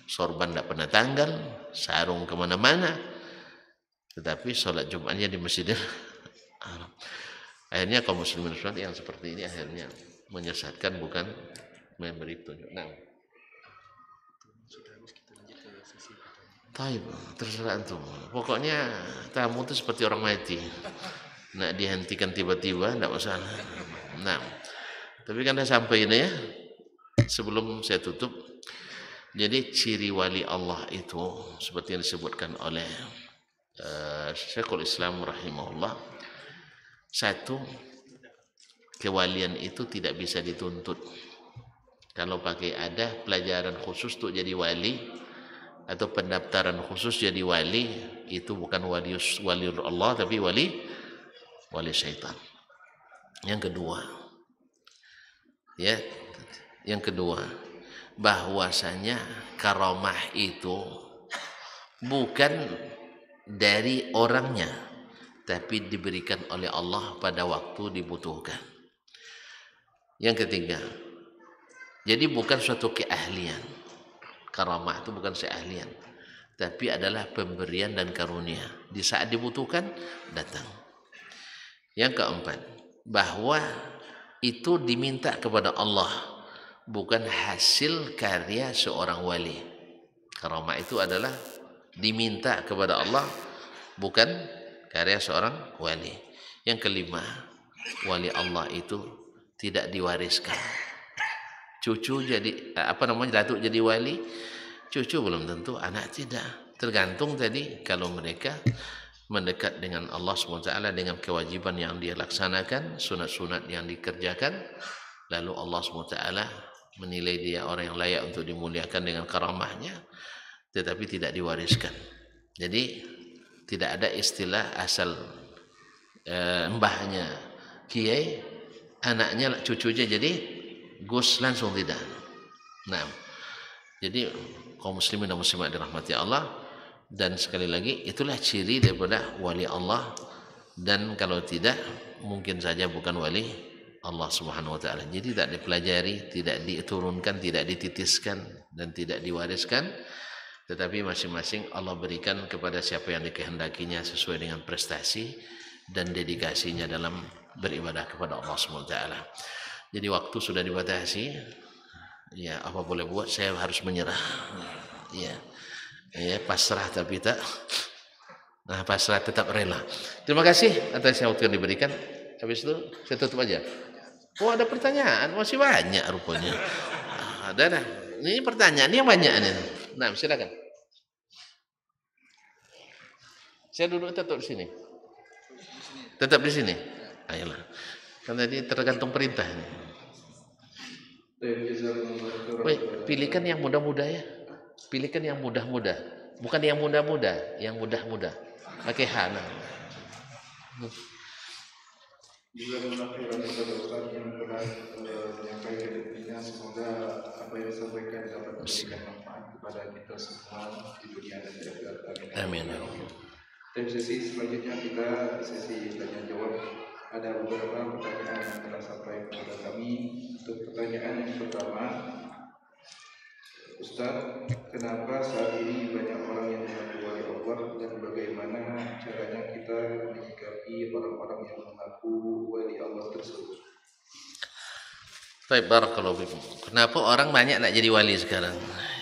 sorban tidak pernah tanggal, sarung kemana-mana, tetapi sholat Jumatnya di Masjidil Haram. Akhirnya kaum muslimin yang seperti ini akhirnya menyesatkan, bukan memberi petunjuk. Nah, terserah antum. Pokoknya tamu itu seperti orang mati. Nak dihentikan tiba-tiba tidak masalah. Nah, tapi kan dah sampai ini ya. Sebelum saya tutup, jadi ciri wali Allah itu seperti yang disebutkan oleh Syekhul Islam rahimahullah. Satu, kewalian itu tidak bisa dituntut. Kalau pakai ada pelajaran khusus untuk jadi wali atau pendaftaran khusus jadi wali, itu bukan wali Allah, tapi wali syaitan. Yang kedua, bahwasanya karamah itu bukan dari orangnya, tapi diberikan oleh Allah pada waktu dibutuhkan. Yang ketiga, jadi bukan suatu keahlian. Karamah itu bukan keahlian, tapi adalah pemberian dan karunia. Di saat dibutuhkan datang. Yang keempat, bahwa itu diminta kepada Allah, bukan hasil karya seorang wali. Karamah itu adalah diminta kepada Allah, bukan karya seorang wali. Yang kelima, wali Allah itu tidak diwariskan. Cucu jadi datuk jadi wali, cucu belum tentu, anak tidak. Tergantung tadi kalau mereka mendekat dengan Allah SWT dengan kewajiban yang dia laksanakan, sunat-sunat yang dikerjakan, lalu Allah SWT menilai dia orang yang layak untuk dimuliakan dengan karamahnya, tetapi tidak diwariskan. Jadi tidak ada istilah asal mbahnya kiai, anaknya cucunya jadi gus, langsung tidak. Nah, jadi kaum muslimin dan muslimat dirahmati Allah, dan sekali lagi itulah ciri daripada wali Allah, dan kalau tidak mungkin saja bukan wali Allah Subhanahu wa taala. Jadi tidak dipelajari, tidak diturunkan, tidak dititiskan dan tidak diwariskan, tetapi masing-masing Allah berikan kepada siapa yang dikehendakinya sesuai dengan prestasi dan dedikasinya dalam beribadah kepada Allah Subhanahu wa taala. Jadi waktu sudah dibatasi, ya apa boleh buat, saya harus menyerah. Ya pasrah tapi tak, pasrah tetap rela. Terima kasih atas waktu yang diberikan. Habis itu saya tutup aja. Oh, ada pertanyaan, masih banyak rupanya. Ada. Ini pertanyaan yang banyak nih. Nah, silakan. Saya duduk tetap di sini. Tetap di sini. Ayolah. Kan tadi tergantung perintah ini. Pilihkan yang mudah-mudah ya. Pilihkan yang mudah-mudah. Bukan yang mudah-mudah, yang mudah-mudah. Pakai hana. Juga mengakhirkan kepada Ustaz yang telah menyampaikan intinya, semoga apa yang disampaikan dapat memberikan manfaat kepada kita semua di dunia dan di akhirat. Amin. Dan sesi selanjutnya kita sesi tanya jawab. Ada beberapa pertanyaan yang telah sampai kepada kami. Untuk pertanyaan yang pertama, Ustaz, kenapa saat ini banyak orang yang mengaku wali Allah dan bagaimana caranya kita menyikapi orang-orang yang mengaku wali Allah tersebut? Baik, barakallahu fikum. Kenapa orang banyak nak jadi wali sekarang?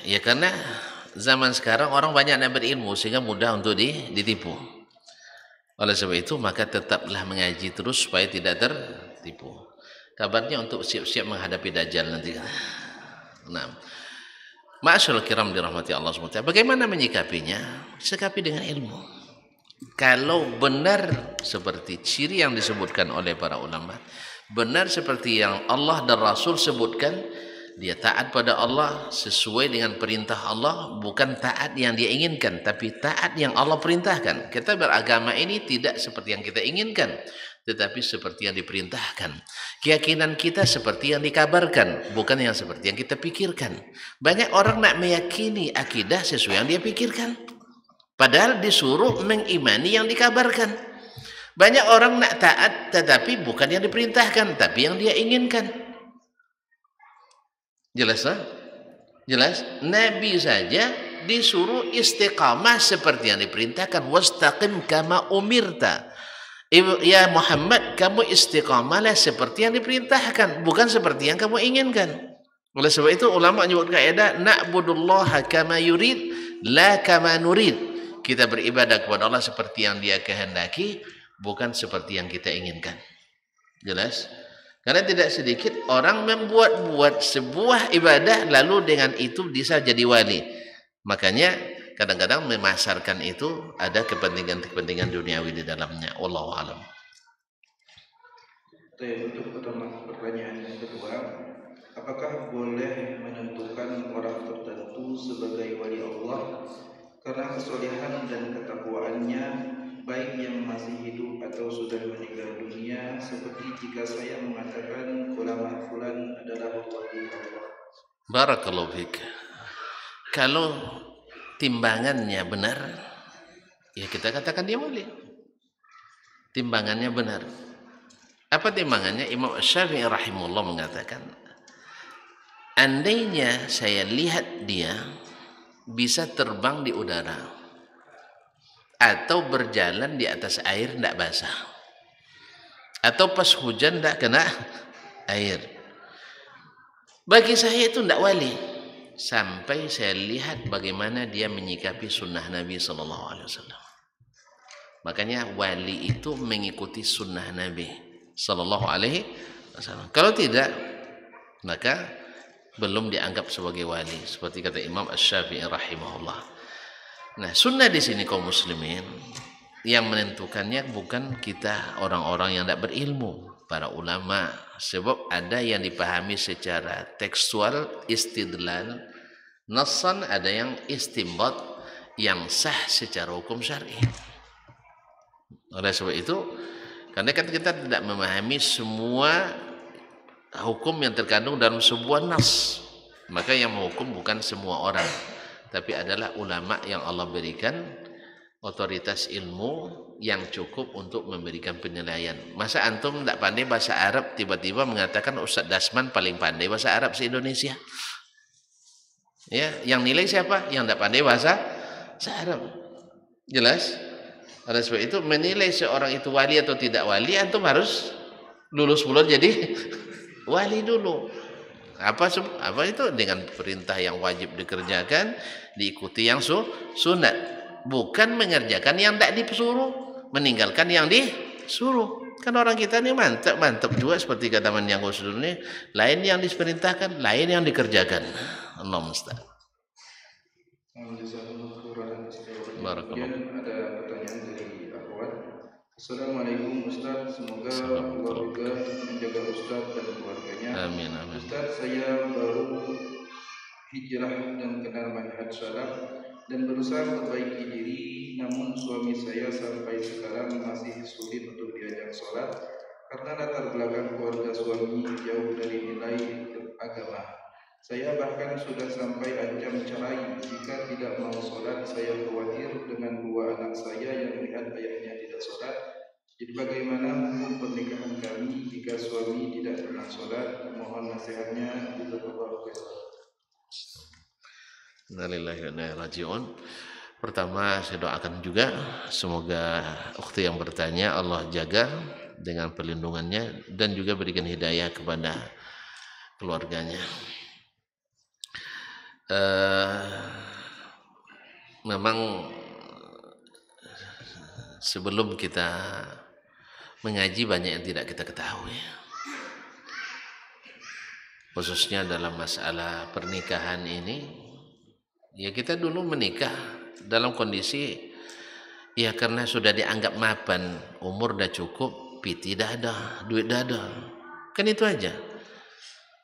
Ya karena zaman sekarang orang banyak nak berilmu sehingga mudah untuk ditipu. Oleh sebab itu maka tetaplah mengaji terus supaya tidak tertipu. Kabarnya untuk siap-siap menghadapi Dajjal nanti. Nah, ma'asyiral kiram dirahmati Allah SWT. Bagaimana menyikapinya? Sikapi dengan ilmu. Kalau benar seperti ciri yang disebutkan oleh para ulama, benar seperti yang Allah dan Rasul sebutkan, dia taat pada Allah sesuai dengan perintah Allah, bukan taat yang dia inginkan, tapi taat yang Allah perintahkan. Kita beragama ini tidak seperti yang kita inginkan, tetapi seperti yang diperintahkan. Keyakinan kita seperti yang dikabarkan, bukan yang seperti yang kita pikirkan. Banyak orang nak meyakini akidah sesuai yang dia pikirkan, padahal disuruh mengimani yang dikabarkan. Banyak orang nak taat tetapi bukan yang diperintahkan, tapi yang dia inginkan. Jelas tak? Jelas? Nabi saja disuruh istiqamah seperti yang diperintahkan. Wastaqim kama umirta. Ya Muhammad, kamu istiqamahlah seperti yang diperintahkan, bukan seperti yang kamu inginkan. Oleh sebab itu ulama menyebut kaidah na'budullaha kama yurid la kama nurid. Kita beribadah kepada Allah seperti yang Dia kehendaki, bukan seperti yang kita inginkan. Jelas? Karena tidak sedikit orang membuat-buat sebuah ibadah lalu dengan itu bisa jadi wali. Makanya kadang-kadang memasarkan itu ada kepentingan-kepentingan duniawi di dalamnya. Wallahu a'lam. Untuk pertanyaan yang kedua, apakah boleh menentukan orang tertentu sebagai wali Allah karena kesolehan dan ketakwaannya, baik yang masih hidup atau sudah meninggal dunia, seperti jika saya mengatakan ulama fulan adalah wali Allah? Barakallahu fiik. Kalau timbangannya benar, ya kita katakan dia wali. Timbangannya benar. Apa timbangannya? Imam Syafi'i rahimahullah mengatakan, andainya saya lihat dia bisa terbang di udara atau berjalan di atas air tidak basah, atau pas hujan tidak kena air, bagi saya itu tidak wali sampai saya lihat bagaimana dia menyikapi sunnah Nabi SAW. Makanya wali itu mengikuti sunnah Nabi SAW. Kalau tidak, maka belum dianggap sebagai wali, seperti kata Imam Asy-Syafi'i rahimahullah. Nah, sunnah di sini kaum muslimin yang menentukannya bukan kita orang-orang yang tidak berilmu, para ulama, sebab ada yang dipahami secara tekstual istidlal nassan, ada yang istinbat yang sah secara hukum syar'i. Oleh sebab itu, karena kan kita tidak memahami semua hukum yang terkandung dalam sebuah nas, maka yang menghukum bukan semua orang, tapi adalah ulama yang Allah berikan otoritas ilmu yang cukup untuk memberikan penilaian. Masa antum tidak pandai bahasa Arab tiba-tiba mengatakan Ustaz Dasman paling pandai bahasa Arab se-Indonesia? Ya, yang nilai siapa? Yang tidak pandai bahasa Arab. Jelas? Oleh sebab itu menilai seorang itu wali atau tidak wali, antum harus lulus puluh jadi wali dulu. Apa itu? Dengan perintah yang wajib dikerjakan, diikuti yang sunat, bukan mengerjakan yang tidak disuruh, meninggalkan yang disuruh. Kan orang kita ini mantap juga, seperti kata Man yang Gusdur ini, lain yang diperintahkan, lain yang dikerjakan. Allah musta'an. Kemudian ada pertanyaan dari akhwat, Assalamualaikum Ustaz, semoga Allah juga menjaga Ustaz dan keluarganya. Amin, amin. Ustaz, saya baru hijrah dan kenal manhaj salaf dan berusaha memperbaiki diri, namun suami saya sampai sekarang masih sulit untuk diajak sholat karena latar belakang keluarga suami jauh dari nilai agama. Saya bahkan sudah sampai ancam cerai jika tidak mau sholat. Saya khawatir dengan dua anak saya yang melihat ayahnya tidak sholat. Jadi bagaimana hukum pernikahan kami jika suami tidak pernah sholat? Mohon nasihatnya. Jazakallahu khairan. Innalillahi wa inna ilaihi raji'un. Pertama saya doakan juga semoga ukhti yang bertanya Allah jaga dengan perlindungannya dan juga berikan hidayah kepada keluarganya. Memang sebelum kita mengaji banyak yang tidak kita ketahui, khususnya dalam masalah pernikahan ini. Ya kita dulu menikah dalam kondisi ya karena sudah dianggap mapan, umur dah cukup, piti dah ada, duit dah ada, kan itu aja.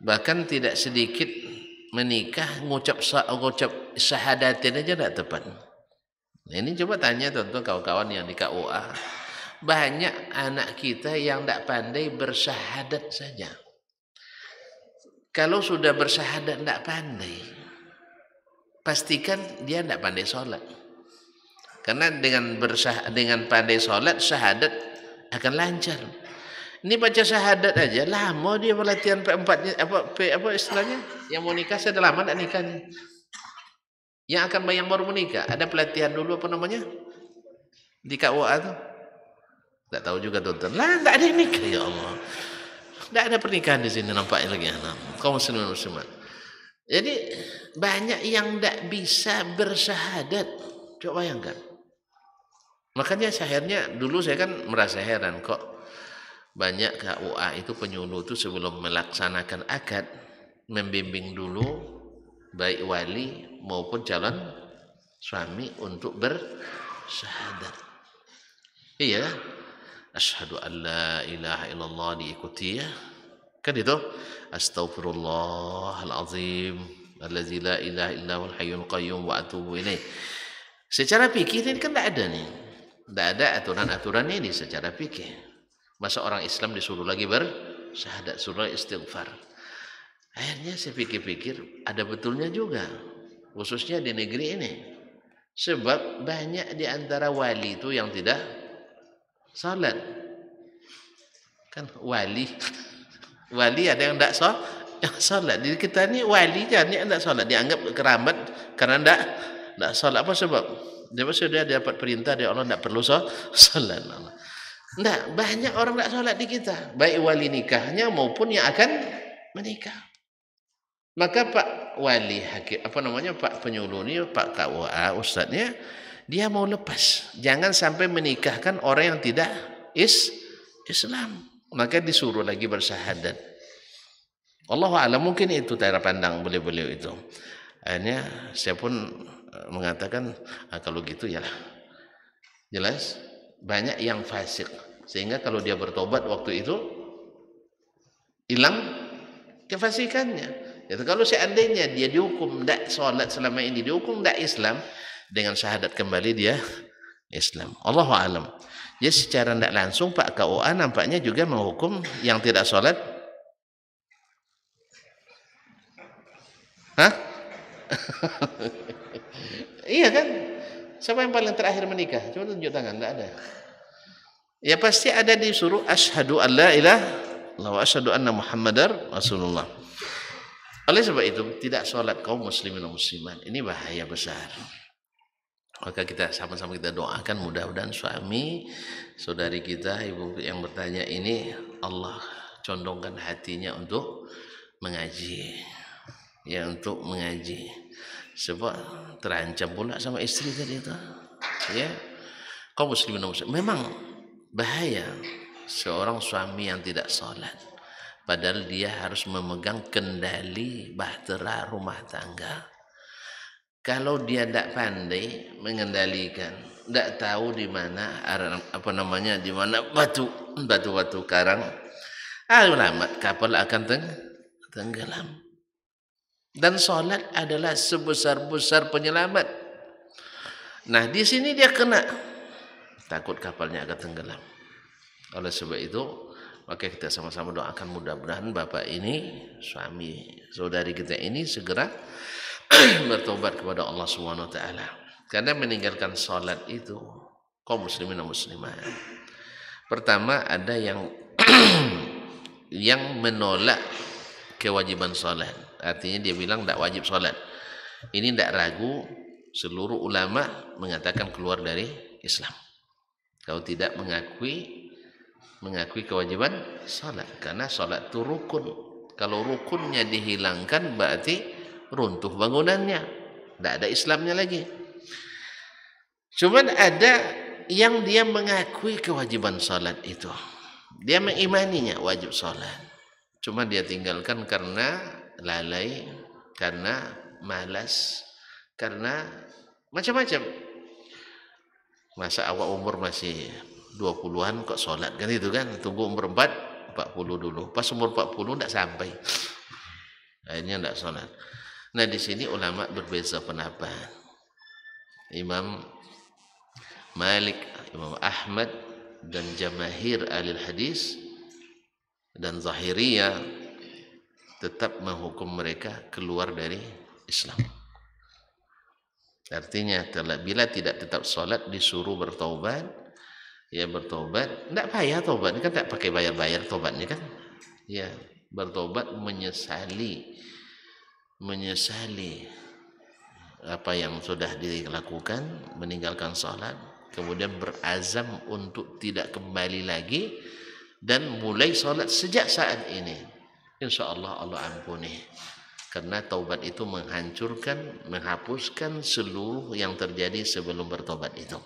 Bahkan tidak sedikit menikah ngucap syahadatin aja tidak tepat. Nah, ini coba tanya tuan-tuan kawan-kawan yang di KUA, banyak anak kita yang tidak pandai bersyahadat saja. Kalau sudah bersyahadat tidak pandai, pastikan dia tidak pandai sholat. Karena dengan pandai sholat, syahadat akan lancar. Ini baca syahadat aja lama dia pelatihan P4-nya, apa istilahnya? Yang mau nikah sudah lama tidak nikahnya. Yang akan yang baru menikah ada pelatihan dulu apa namanya? Di KUA tuh. Tidak tahu juga tuan-tuan. Lah tidak ada yang nikah ya Allah. Tidak ada pernikahan di sini nampaknya lagi. Kaum muslimin muslimat. Jadi banyak yang tidak bisa bersyahadat. Coba bayangkan. Makanya akhirnya dulu saya kan merasa heran kok banyak KUA itu penyuluh itu sebelum melaksanakan akad membimbing dulu baik wali maupun calon suami untuk bersyahadat. Iya, asyhadu an la ilaha illallah diikuti ya. Kan itu astaghfirullahal azim allazi la ilaha illallahul hayyul qayyum wa atubu ilaih. Secara fikih ini kan tidak ada nih. Tidak ada aturan-aturan ini secara fikih. Masa orang Islam disuruh lagi bersyahadat, suruh istighfar. Akhirnya saya pikir-pikir ada betulnya juga, khususnya di negeri ini. Sebab banyak di antara wali itu yang tidak salat. Kan wali ada yang tidak salat. Di kita ini wali jangan yang tidak salat, dianggap keramat karena tidak salat. Apa sebab? Dia sudah dapat perintah dari Allah tidak perlu salat. Tidak, banyak orang tidak sholat di kita, baik wali nikahnya maupun yang akan menikah. Maka Pak Wali Hakim, Pak penyuluh ini, Pak KUA, ustadznya, dia mau lepas. Jangan sampai menikahkan orang yang tidak Islam. Maka disuruh lagi bersyahadat. Allahu a'lam, mungkin itu cara pandang beliau itu. Akhirnya saya pun mengatakan, kalau gitu ya jelas. Banyak yang fasik sehingga kalau dia bertobat waktu itu hilang kefasikannya. Jadi kalau seandainya dia dihukum tidak sholat selama ini, dihukum tidak Islam, dengan syahadat kembali dia Islam. Allahu a'lam. Jadi secara tidak langsung Pak KUA nampaknya juga menghukum yang tidak sholat. Hah? Iya kan? Siapa yang paling terakhir menikah? Coba tunjuk tangan, tidak ada. Ya pasti ada disuruh asyhadu an la ilaha illallah wa asyhadu anna muhammadar rasulullah. Oleh sebab itu tidak sholat kaum muslimin dan muslimat ini bahaya besar. Maka kita sama-sama kita doakan mudah-mudahan suami saudari kita ibu yang bertanya ini Allah condongkan hatinya untuk mengaji. Ya untuk mengaji. Sebab terancam pula sama istri tadi itu. Ya. Kaum muslimin dan muslimat memang bahaya seorang suami yang tidak sholat. Padahal dia harus memegang kendali bahtera rumah tangga. Kalau dia tidak pandai mengendalikan tidak tahu di mana di mana batu karang, alamat kapal akan tenggelam. Dan sholat adalah sebesar-besar penyelamat. Nah, di sini dia kena, takut kapalnya akan tenggelam. Oleh sebab itu, maka kita sama-sama doakan mudah-mudahan bapak ini, suami saudari kita ini segera bertobat kepada Allah Subhanahu wa taala. Karena meninggalkan salat itu kaum muslimin dan muslimat. Pertama ada yang yang menolak kewajiban salat. Artinya dia bilang tidak wajib salat. Ini tidak ragu, seluruh ulama mengatakan keluar dari Islam. Kalau tidak mengakui kewajiban salat, karena salat itu rukun. Kalau rukunnya dihilangkan berarti runtuh bangunannya, tidak ada Islamnya lagi. Cuman ada yang dia mengakui kewajiban salat itu, dia mengimaninya wajib salat, cuma dia tinggalkan karena lalai, karena malas, karena macam-macam. Masa awak umur masih 20-an kok sholat kan itu kan, tunggu umur 40 dulu, pas umur 40 tidak sampai, akhirnya tidak sholat. Nah di sini ulama berbeza pendapat. Imam Malik, Imam Ahmad dan jamaahir ahli hadis dan Zahiriyah tetap menghukum mereka keluar dari Islam. Artinya bila tidak tetap sholat disuruh bertaubat, ya bertobat, tidak payah tobat, kan tidak pakai bayar-bayar tobatnya kan, ya bertobat menyesali apa yang sudah dilakukan, meninggalkan sholat, kemudian berazam untuk tidak kembali lagi dan mulai sholat sejak saat ini. Insya Allah Allah ampuni, karena taubat itu menghancurkan, menghapuskan seluruh yang terjadi sebelum bertobat itu.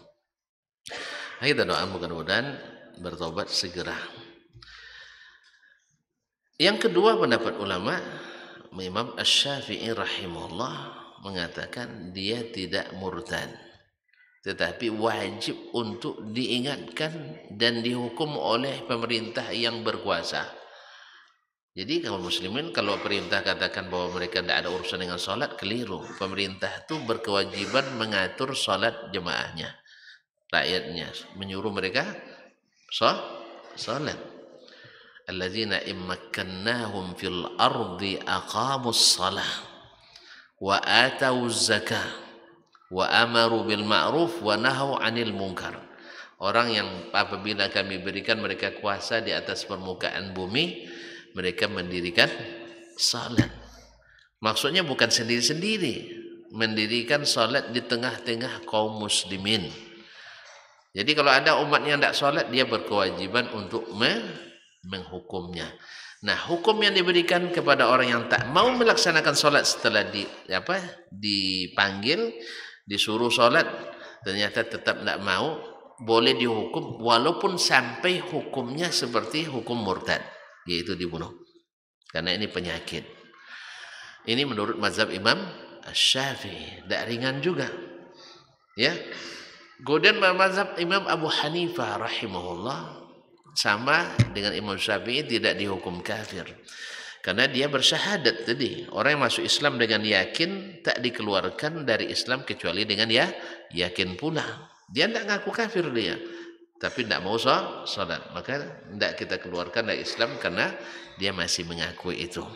Kita doa mudah-mudahan bertobat segera. Yang kedua pendapat ulama, Imam Asy-Syafi'i rahimahullah mengatakan dia tidak murtad, tetapi wajib untuk diingatkan dan dihukum oleh pemerintah yang berkuasa. Jadi kaum muslimin kalau perintah katakan bahwa mereka tidak ada urusan dengan sholat, keliru. Pemerintah itu berkewajiban mengatur sholat jemaahnya, rakyatnya, menyuruh mereka sholat. Alladzina immakkannahum fil ardi aqamus shalah wa atawuz zakah wa amaru bil ma'ruf wa nahaw 'anil munkar. Orang yang apabila kami berikan mereka kuasa di atas permukaan bumi, mereka mendirikan salat. Maksudnya bukan sendiri-sendiri, mendirikan salat di tengah-tengah kaum muslimin. Jadi kalau ada umat yang tidak salat, dia berkewajiban untuk menghukumnya. Nah, hukum yang diberikan kepada orang yang tak mau melaksanakan salat setelah dipanggil, disuruh salat, ternyata tetap tidak mau, boleh dihukum walaupun sampai hukumnya seperti hukum murtad, yaitu dibunuh, karena ini penyakit. Ini menurut mazhab Imam Asy-Syafi'i, tidak ringan juga, ya. Kemudian mazhab Imam Abu Hanifah rahimahullah sama dengan Imam Syafi'i, tidak dihukum kafir, karena dia bersyahadat tadi. Orang yang masuk Islam dengan yakin tak dikeluarkan dari Islam kecuali dengan yakin pula. Dia tidak ngaku kafir dia, tapi tidak mau sholat, maka tidak kita keluarkan dari Islam karena dia masih mengakui itu.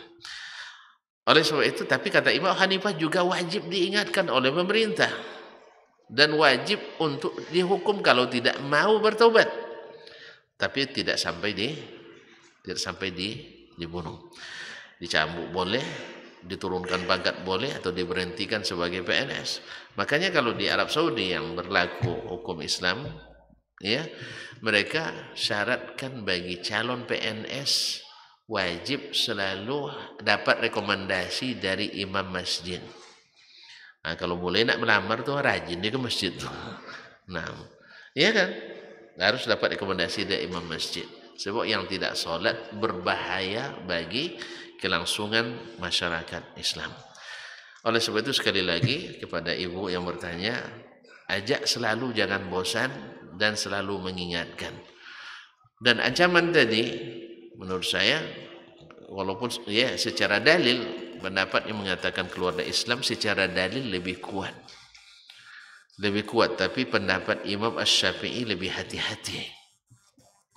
Oleh sebab itu, tapi kata Imam Hanifah juga wajib diingatkan oleh pemerintah dan wajib untuk dihukum kalau tidak mau bertobat, tapi tidak sampai dibunuh. Dicambuk boleh, diturunkan pangkat boleh, atau diberhentikan sebagai PNS. Makanya kalau di Arab Saudi yang berlaku hukum Islam, ya, mereka syaratkan bagi calon PNS wajib selalu dapat rekomendasi dari imam masjid. Nah, kalau mulai nak melamar tuh rajin dia ke masjid tuh. Nah, iya kan? Harus dapat rekomendasi dari imam masjid. Sebab yang tidak sholat berbahaya bagi kelangsungan masyarakat Islam. Oleh sebab itu sekali lagi kepada ibu yang bertanya, ajak selalu, jangan bosan, dan selalu mengingatkan. Dan ancaman tadi menurut saya, walaupun ya secara dalil pendapat yang mengatakan keluar dari Islam secara dalil lebih kuat, tapi pendapat Imam Asy-Syafi'i lebih hati-hati.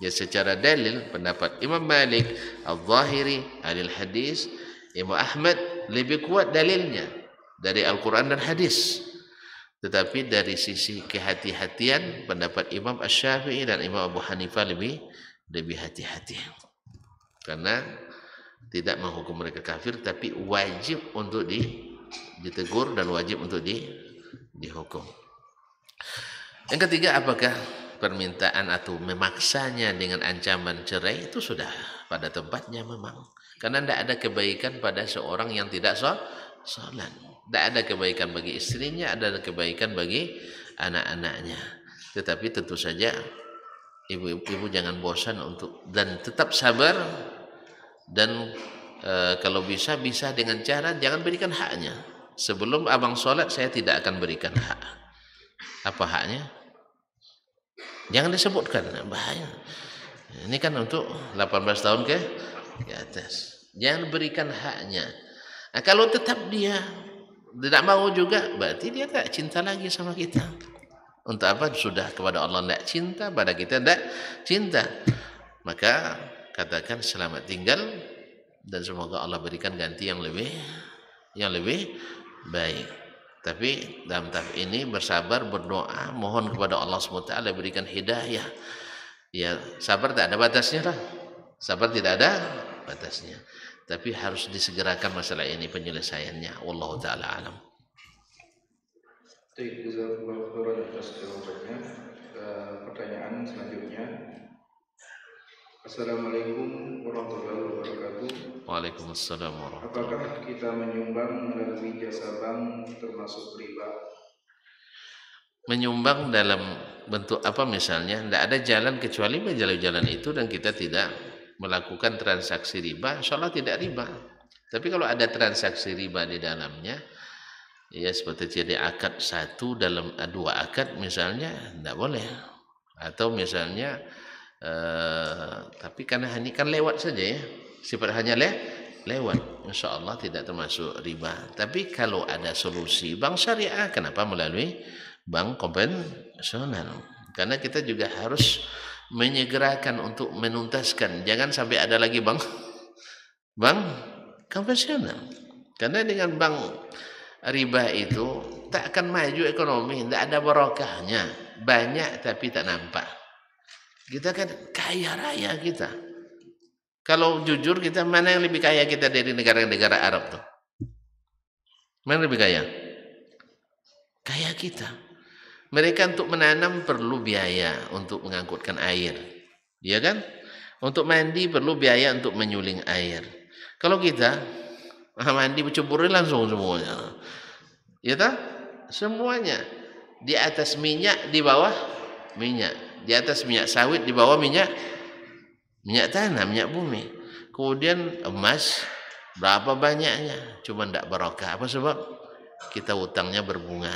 Ya, secara dalil pendapat Imam Malik, Al-Zahiri, Ahli Hadis, Imam Ahmad lebih kuat dalilnya dari Al-Quran dan hadis. Tetapi dari sisi kehati-hatian pendapat Imam Asy-Syafi'i dan Imam Abu Hanifah lebih hati-hati. Karena tidak menghukum mereka kafir, tapi wajib untuk ditegur dan wajib untuk dihukum. Yang ketiga, apakah permintaan atau memaksanya dengan ancaman cerai itu sudah pada tempatnya memang. Karena tidak ada kebaikan pada seorang yang tidak sholat. Tidak ada kebaikan bagi istrinya, ada kebaikan bagi anak-anaknya. Tetapi tentu saja ibu-ibu jangan bosan untuk dan tetap sabar, dan kalau bisa dengan cara jangan berikan haknya. Sebelum abang sholat saya tidak akan berikan hak. Apa haknya? Jangan disebutkan, bahaya. Ini kan untuk 18 tahun ke atas. Jangan berikan haknya. Nah, kalau tetap dia tidak mau juga, berarti dia tak cinta lagi sama kita. Untuk apa? Sudah kepada Allah tidak cinta, pada kita tidak cinta. Maka katakan selamat tinggal, dan semoga Allah berikan ganti yang lebih baik. Tapi dalam tahap ini bersabar, berdoa, mohon kepada Allah SWT berikan hidayah. Ya, sabar tak ada batasnya lah. Sabar tidak ada batasnya. Tapi harus disegerakan masalah ini penyelesaiannya. Wallahu taala alam. Jazakumullahu khairan atas jawabannya. Pertanyaan selanjutnya. Assalamualaikum warahmatullahi wabarakatuh. Waalaikumsalam warahmatullahi wabarakatuh. Apakah kita menyumbang melalui jasa bank termasuk riba? Menyumbang dalam bentuk apa misalnya? Tidak ada jalan kecuali jalan itu, dan kita tidak melakukan transaksi riba, insya Allah tidak riba. Tapi kalau ada transaksi riba di dalamnya, ya seperti jadi akad satu dalam dua akad misalnya, tidak boleh. Atau misalnya tapi karena ini kan lewat saja ya, sifat hanya lewat, insya Allah tidak termasuk riba. Tapi kalau ada solusi bank syariah, kenapa melalui bank konvensional? Karena kita juga harus menyegerakan untuk menuntaskan, jangan sampai ada lagi bank konvensional. Karena dengan bank riba itu tak akan maju ekonomi, tidak ada barokahnya, banyak tapi tak nampak. Kita kan kaya raya kita. Kalau jujur kita, mana yang lebih kaya kita dari negara-negara Arab tuh? Mana lebih kaya? Kaya kita. Mereka untuk menanam perlu biaya untuk mengangkutkan air. Ya kan? Untuk mandi perlu biaya untuk menyuling air. Kalau kita mandi berceburin langsung semuanya. Ya tak? Semuanya. Di atas minyak, di bawah minyak. Di atas minyak sawit, di bawah minyak tanah, minyak bumi. Kemudian emas berapa banyaknya, cuma tidak barokah. Apa sebab? Kita utangnya berbunga,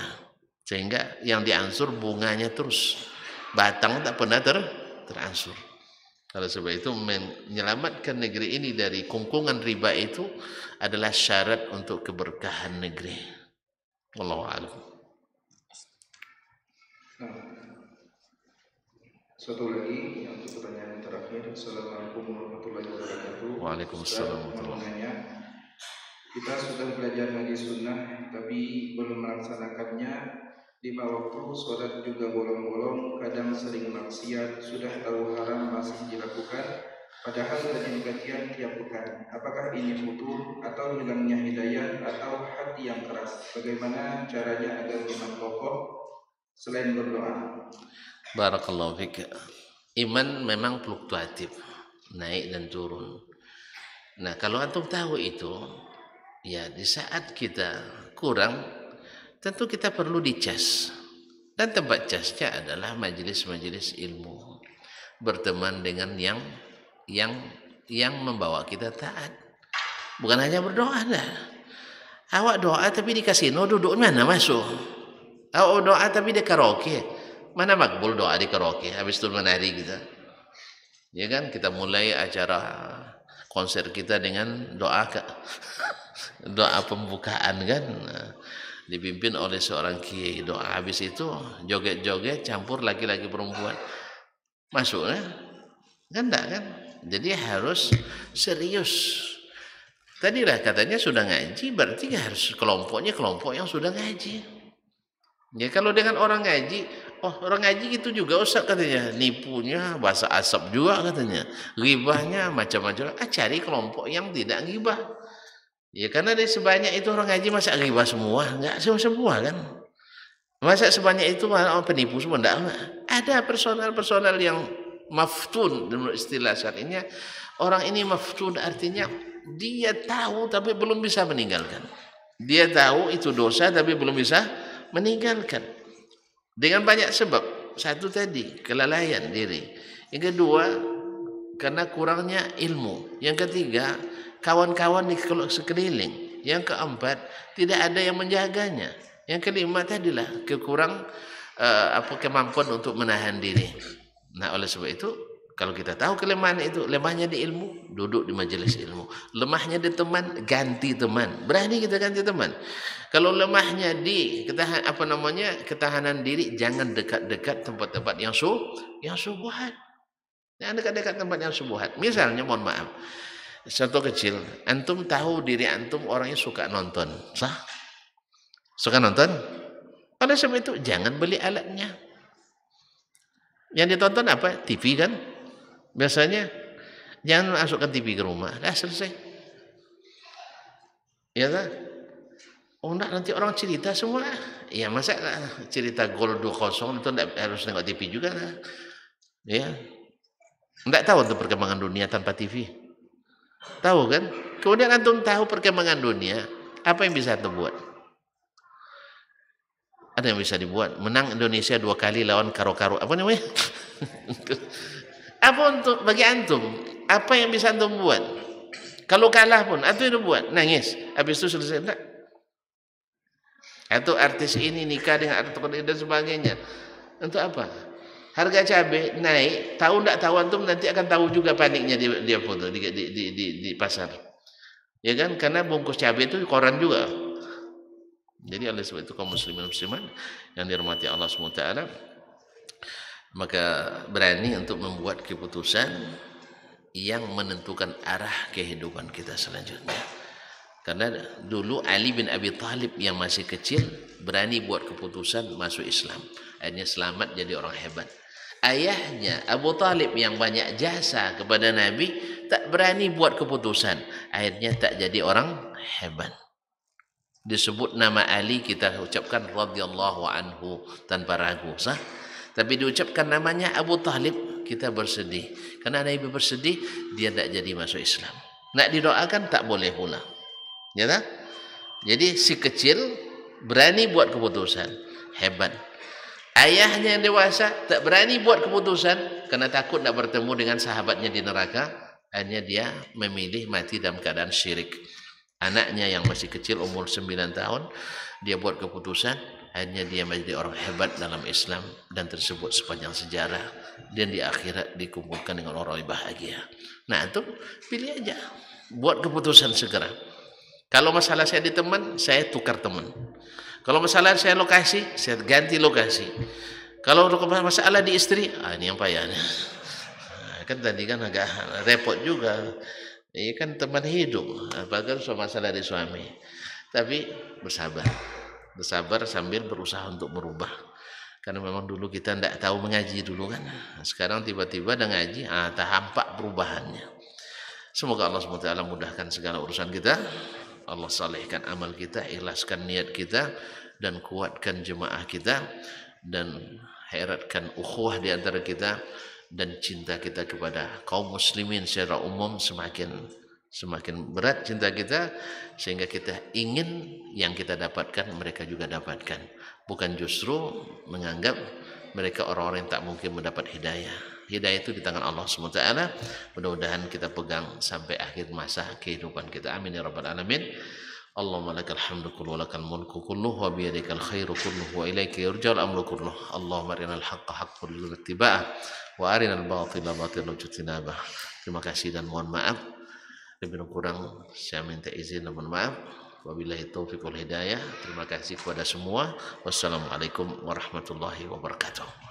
sehingga yang diansur bunganya terus, batang tak pernah teransur. Kalau sebab itu menyelamatkan negeri ini dari kungkungan riba itu adalah syarat untuk keberkahan negeri. Wallahu a'lam. Satu lagi untuk pertanyaan terakhir. Assalamualaikum warahmatullahi wabarakatuh. Waalaikumsalam warahmatullahi wabarakatuh. Kita sudah belajar ngaji sunnah tapi belum melaksanakannya. 5 waktu sholat juga bolong-bolong, kadang sering maksiat, sudah tahu haram masih dilakukan, padahal kajian tiap pekan. Apakah ini futur atau hilangnya hidayah atau hati yang keras? Bagaimana caranya agar iman kokoh selain berdoa? Barakallahu fiik. Iman memang fluktuatif, naik dan turun. Nah, kalau antum tahu itu, ya di saat kita kurang, tentu kita perlu dicas. Dan tempat casnya adalah majelis-majelis ilmu. Berteman dengan yang membawa kita taat. Bukan hanya berdoa dah. Awak doa tapi di kasino duduk mana masuk? Oh, doa tapi di karaoke. Mana makbul doa di karaoke habis itu menari kita. Ya kan, kita mulai acara konser kita dengan doa doa pembukaan kan. Dipimpin oleh seorang kiai. Doa habis itu joget-joget campur laki-laki perempuan. Masuk kan? Kan enggak kan? Jadi harus serius. Tadilah katanya sudah ngaji, berarti harus kelompoknya kelompok yang sudah ngaji. Ya kalau dengan orang ngaji, orang ngaji gitu juga Ustaz katanya, nipunya bahasa asap juga katanya, ghibahnya macam-macam. Cari kelompok yang tidak ghibah. Ya karena dari sebanyak itu orang ngaji masa ghibah semua, enggak semua kan. Masa sebanyak itu orang penipu semua enggak. Ada personal yang maftun menurut istilah syar'inya. Orang ini maftun artinya dia tahu tapi belum bisa meninggalkan. Dia tahu itu dosa tapi belum bisa meninggalkan. Dengan banyak sebab. Satu tadi, kelalaian diri. Yang kedua, karena kurangnya ilmu. Yang ketiga, kawan-kawan di sekeliling. Yang keempat, tidak ada yang menjaganya. Yang kelima tadilah kekurang kemampuan untuk menahan diri. Nah, oleh sebab itu kalau kita tahu kelemahan itu, lemahnya di ilmu, duduk di majelis ilmu. Lemahnya di teman, ganti teman. Berani kita ganti teman. Kalau lemahnya di ketahanan diri, jangan dekat-dekat tempat-tempat yang subuhat. Jangan dekat-dekat tempat yang subuhat. Misalnya, mohon maaf, contoh kecil, antum tahu diri antum orangnya suka nonton, sah? Suka nonton? Oleh sebab itu, jangan beli alatnya. Yang ditonton apa? TV kan? Biasanya jangan masukkan TV ke rumah. Dah selesai. Ya tak? Oh enggak, nanti orang cerita semua. Ya masa cerita gol 2-0 itu enggak harus tengok TV juga lah. Ya. Enggak tahu untuk perkembangan dunia tanpa TV. Tahu kan? Kemudian antum tahu perkembangan dunia, apa yang bisa antum buat? Ada yang bisa dibuat. Menang Indonesia 2 kali lawan karo-karo. Apa namanya? Apa untuk bagi antum? Apa yang bisa antum buat? Kalau kalah pun, antum itu buat nangis. Habis itu selesai enggak? Atau artis ini nikah dengan artis dan sebagainya. Untuk apa? Harga cabai naik, tahu enggak tahu antum nanti akan tahu juga paniknya dia foto di pasar. Ya kan? Karena bungkus cabai itu koran juga. Jadi oleh sebab itu kaum muslimin muslimat yang dirahmati Allah SWT, maka berani untuk membuat keputusan yang menentukan arah kehidupan kita selanjutnya. Karena dulu Ali bin Abi Thalib yang masih kecil berani buat keputusan masuk Islam. Akhirnya selamat jadi orang hebat. Ayahnya Abu Thalib yang banyak jasa kepada Nabi tak berani buat keputusan. Akhirnya tak jadi orang hebat. Disebut nama Ali kita ucapkan radhiyallahu anhu tanpa ragu, sah? Tapi diucapkan namanya Abu Thalib kita bersedih. Karena Nabi bersedih dia tak jadi masuk Islam. Nak didoakan tak boleh pula. Ya tak? Jadi si kecil berani buat keputusan, hebat. Ayahnya yang dewasa tak berani buat keputusan karena takut nak bertemu dengan sahabatnya di neraka. Akhirnya dia memilih mati dalam keadaan syirik. Anaknya yang masih kecil umur 9 tahun dia buat keputusan, akhirnya dia menjadi orang hebat dalam Islam dan tersebut sepanjang sejarah, dan di akhirat dikumpulkan dengan orang yang bahagia. Nah itu pilih aja, buat keputusan segera. Kalau masalah saya di teman, saya tukar teman. Kalau masalah saya lokasi, saya ganti lokasi. Kalau masalah di istri, ini yang payahnya. Kan tadi kan agak repot juga. Ini kan teman hidup, apalagi soal masalah dari suami. Tapi bersabar sambil berusaha untuk merubah. Karena memang dulu kita tidak tahu mengaji dulu kan. Sekarang tiba-tiba ada ngaji, tampak perubahannya. Semoga Allah SWT mudahkan segala urusan kita. Allah salehkan amal kita, ikhlaskan niat kita, dan kuatkan jemaah kita, dan heratkan ukhuwah di antara kita, dan cinta kita kepada kaum muslimin secara umum semakin berat cinta kita, sehingga kita ingin yang kita dapatkan mereka juga dapatkan, bukan justru menganggap mereka orang-orang yang tak mungkin mendapat hidayah. Hidayah itu di tangan Allah SWT. Mudah-mudahan kita pegang sampai akhir masa kehidupan kita. Amin ya rabbal alamin. Allahumma lakal hamdu kullu wa lakal mulku kulluhu wa biyadikal khairu kulluhu wa ilaika yurja'ul amru kulluhu. Allahumma arinal haqqa haqqan warzuqna ittiba'ah wa arinal batila batilan warzuqna ijtinabah. Terima kasih dan mohon maaf. Lebih kurang saya minta izin dan mohon maaf. Wabillahi taufiq wal hidayah. Terima kasih kepada semua. Wassalamualaikum warahmatullahi wabarakatuh.